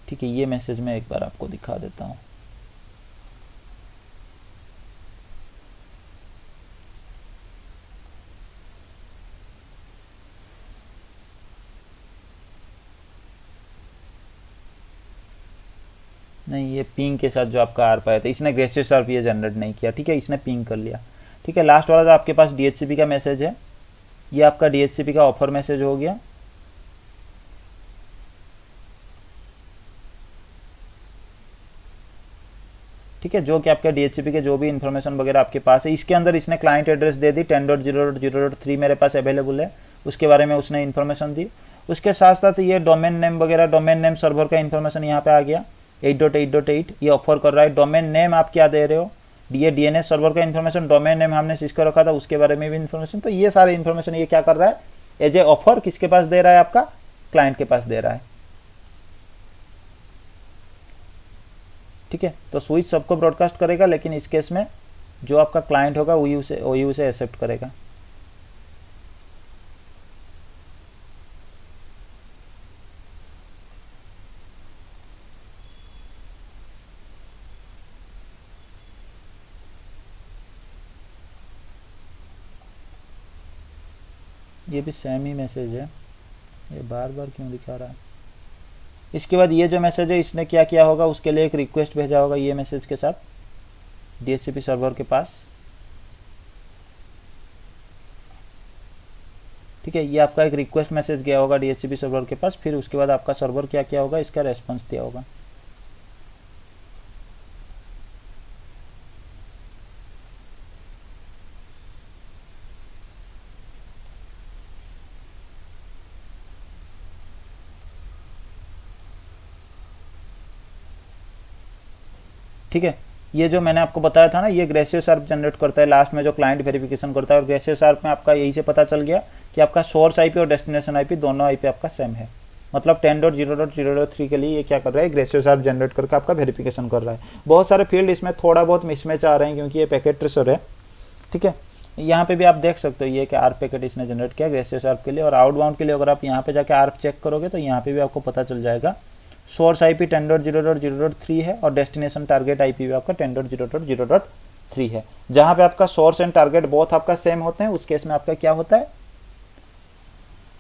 ठीक है, ये मैसेज मैं एक बार आपको दिखा देता हूँ। नहीं, ये पिंग के साथ जो आपका ARP आया था, इसने ग्रेसियस ARP ये जनरेट नहीं किया। ठीक है, इसने पिंग कर लिया। ठीक है, लास्ट वाला जो आपके पास DHCP का मैसेज है, ये आपका DHCP का ऑफर मैसेज हो गया। ठीक है, जो कि आपके DHCP के जो भी इन्फॉर्मेशन वगैरह आपके पास है, इसके अंदर इसने क्लाइंट एड्रेस दे दी, 10.0.0.3 मेरे पास अवेलेबल है, उसके बारे में उसने इन्फॉर्मेशन दी। उसके साथ साथ ये डोमेन नेम वगैरह, डोमेन नेम सर्वर का इन्फॉर्मेशन यहाँ पे आ गया, 8.8.8 ये ऑफर कर रहा है। डोमेन नेम आप क्या दे रहे हो, ये DNS सर्वर का इन्फॉर्मेशन, डोमेन नेम हमने सिस्को रखा था उसके बारे में भी इन्फॉर्मेशन। तो ये सारे इन्फॉर्मेशन ये क्या कर रहा है, एज ए ऑफर किसके पास दे रहा है, आपका क्लाइंट के पास दे रहा है। ठीक है, तो स्विच सबको ब्रॉडकास्ट करेगा, लेकिन इस केस में जो आपका क्लाइंट होगा वही उसे एक्सेप्ट करेगा। ये भी सेम ही मैसेज है, ये बार बार क्यों दिखा रहा है। इसके बाद ये जो मैसेज है इसने क्या किया होगा, उसके लिए एक रिक्वेस्ट भेजा होगा ये मैसेज के साथ DHCP सर्वर के पास। ठीक है, ये आपका एक रिक्वेस्ट मैसेज गया होगा DHCP सर्वर के पास, फिर उसके बाद आपका सर्वर क्या किया होगा, इसका रेस्पॉन्स दिया होगा। ठीक है, ये जो मैंने आपको बताया था ना, ये ग्रेसियस ARP जनरेट करता है लास्ट में जो क्लाइंट वेरिफिकेशन करता है। और ग्रेसियस ARP में आपका यही से पता चल गया कि आपका सोर्स IP और डेस्टिनेशन IP दोनों IP आपका सेम है। मतलब 10.0.0.3 के लिए ये क्या कर रहा है, ग्रेसियस ARP जनरेट करके आपका वेरिफिकेशन कर रहा है। बहुत सारे फील्ड इसमें थोड़ा बहुत मिसमैच आ रहे हैं क्योंकि ये पैकेट ट्रेसर है। ठीक है, यहाँ पे भी आप देख सकते हो ये कि आर्प पैकेट इसने जनरेट किया ग्रेसियस आर्प के लिए, और आउटबाउंड के लिए अगर आप यहाँ पे जाके आर्प चेक करोगे तो यहाँ पे भी आपको पता चल जाएगा सोर्स IP 10.0.0.3 है और डेस्टिनेशन टारगेट IP भी आपका 10.0.0.3 है। जहाँ पे आपका सोर्स एंड टारगेट बोथ आपका सेम होते हैं उस केस में आपका क्या होता है,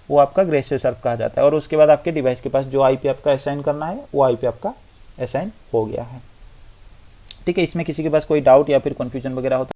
वो आपका ग्रेसियस आर्प कहा जाता है। और उसके बाद आपके डिवाइस के पास जो IP आपका असाइन करना है वो IP आपका असाइन हो गया है। ठीक है, इसमें किसी के पास कोई डाउट या फिर कन्फ्यूजन वगैरह होता है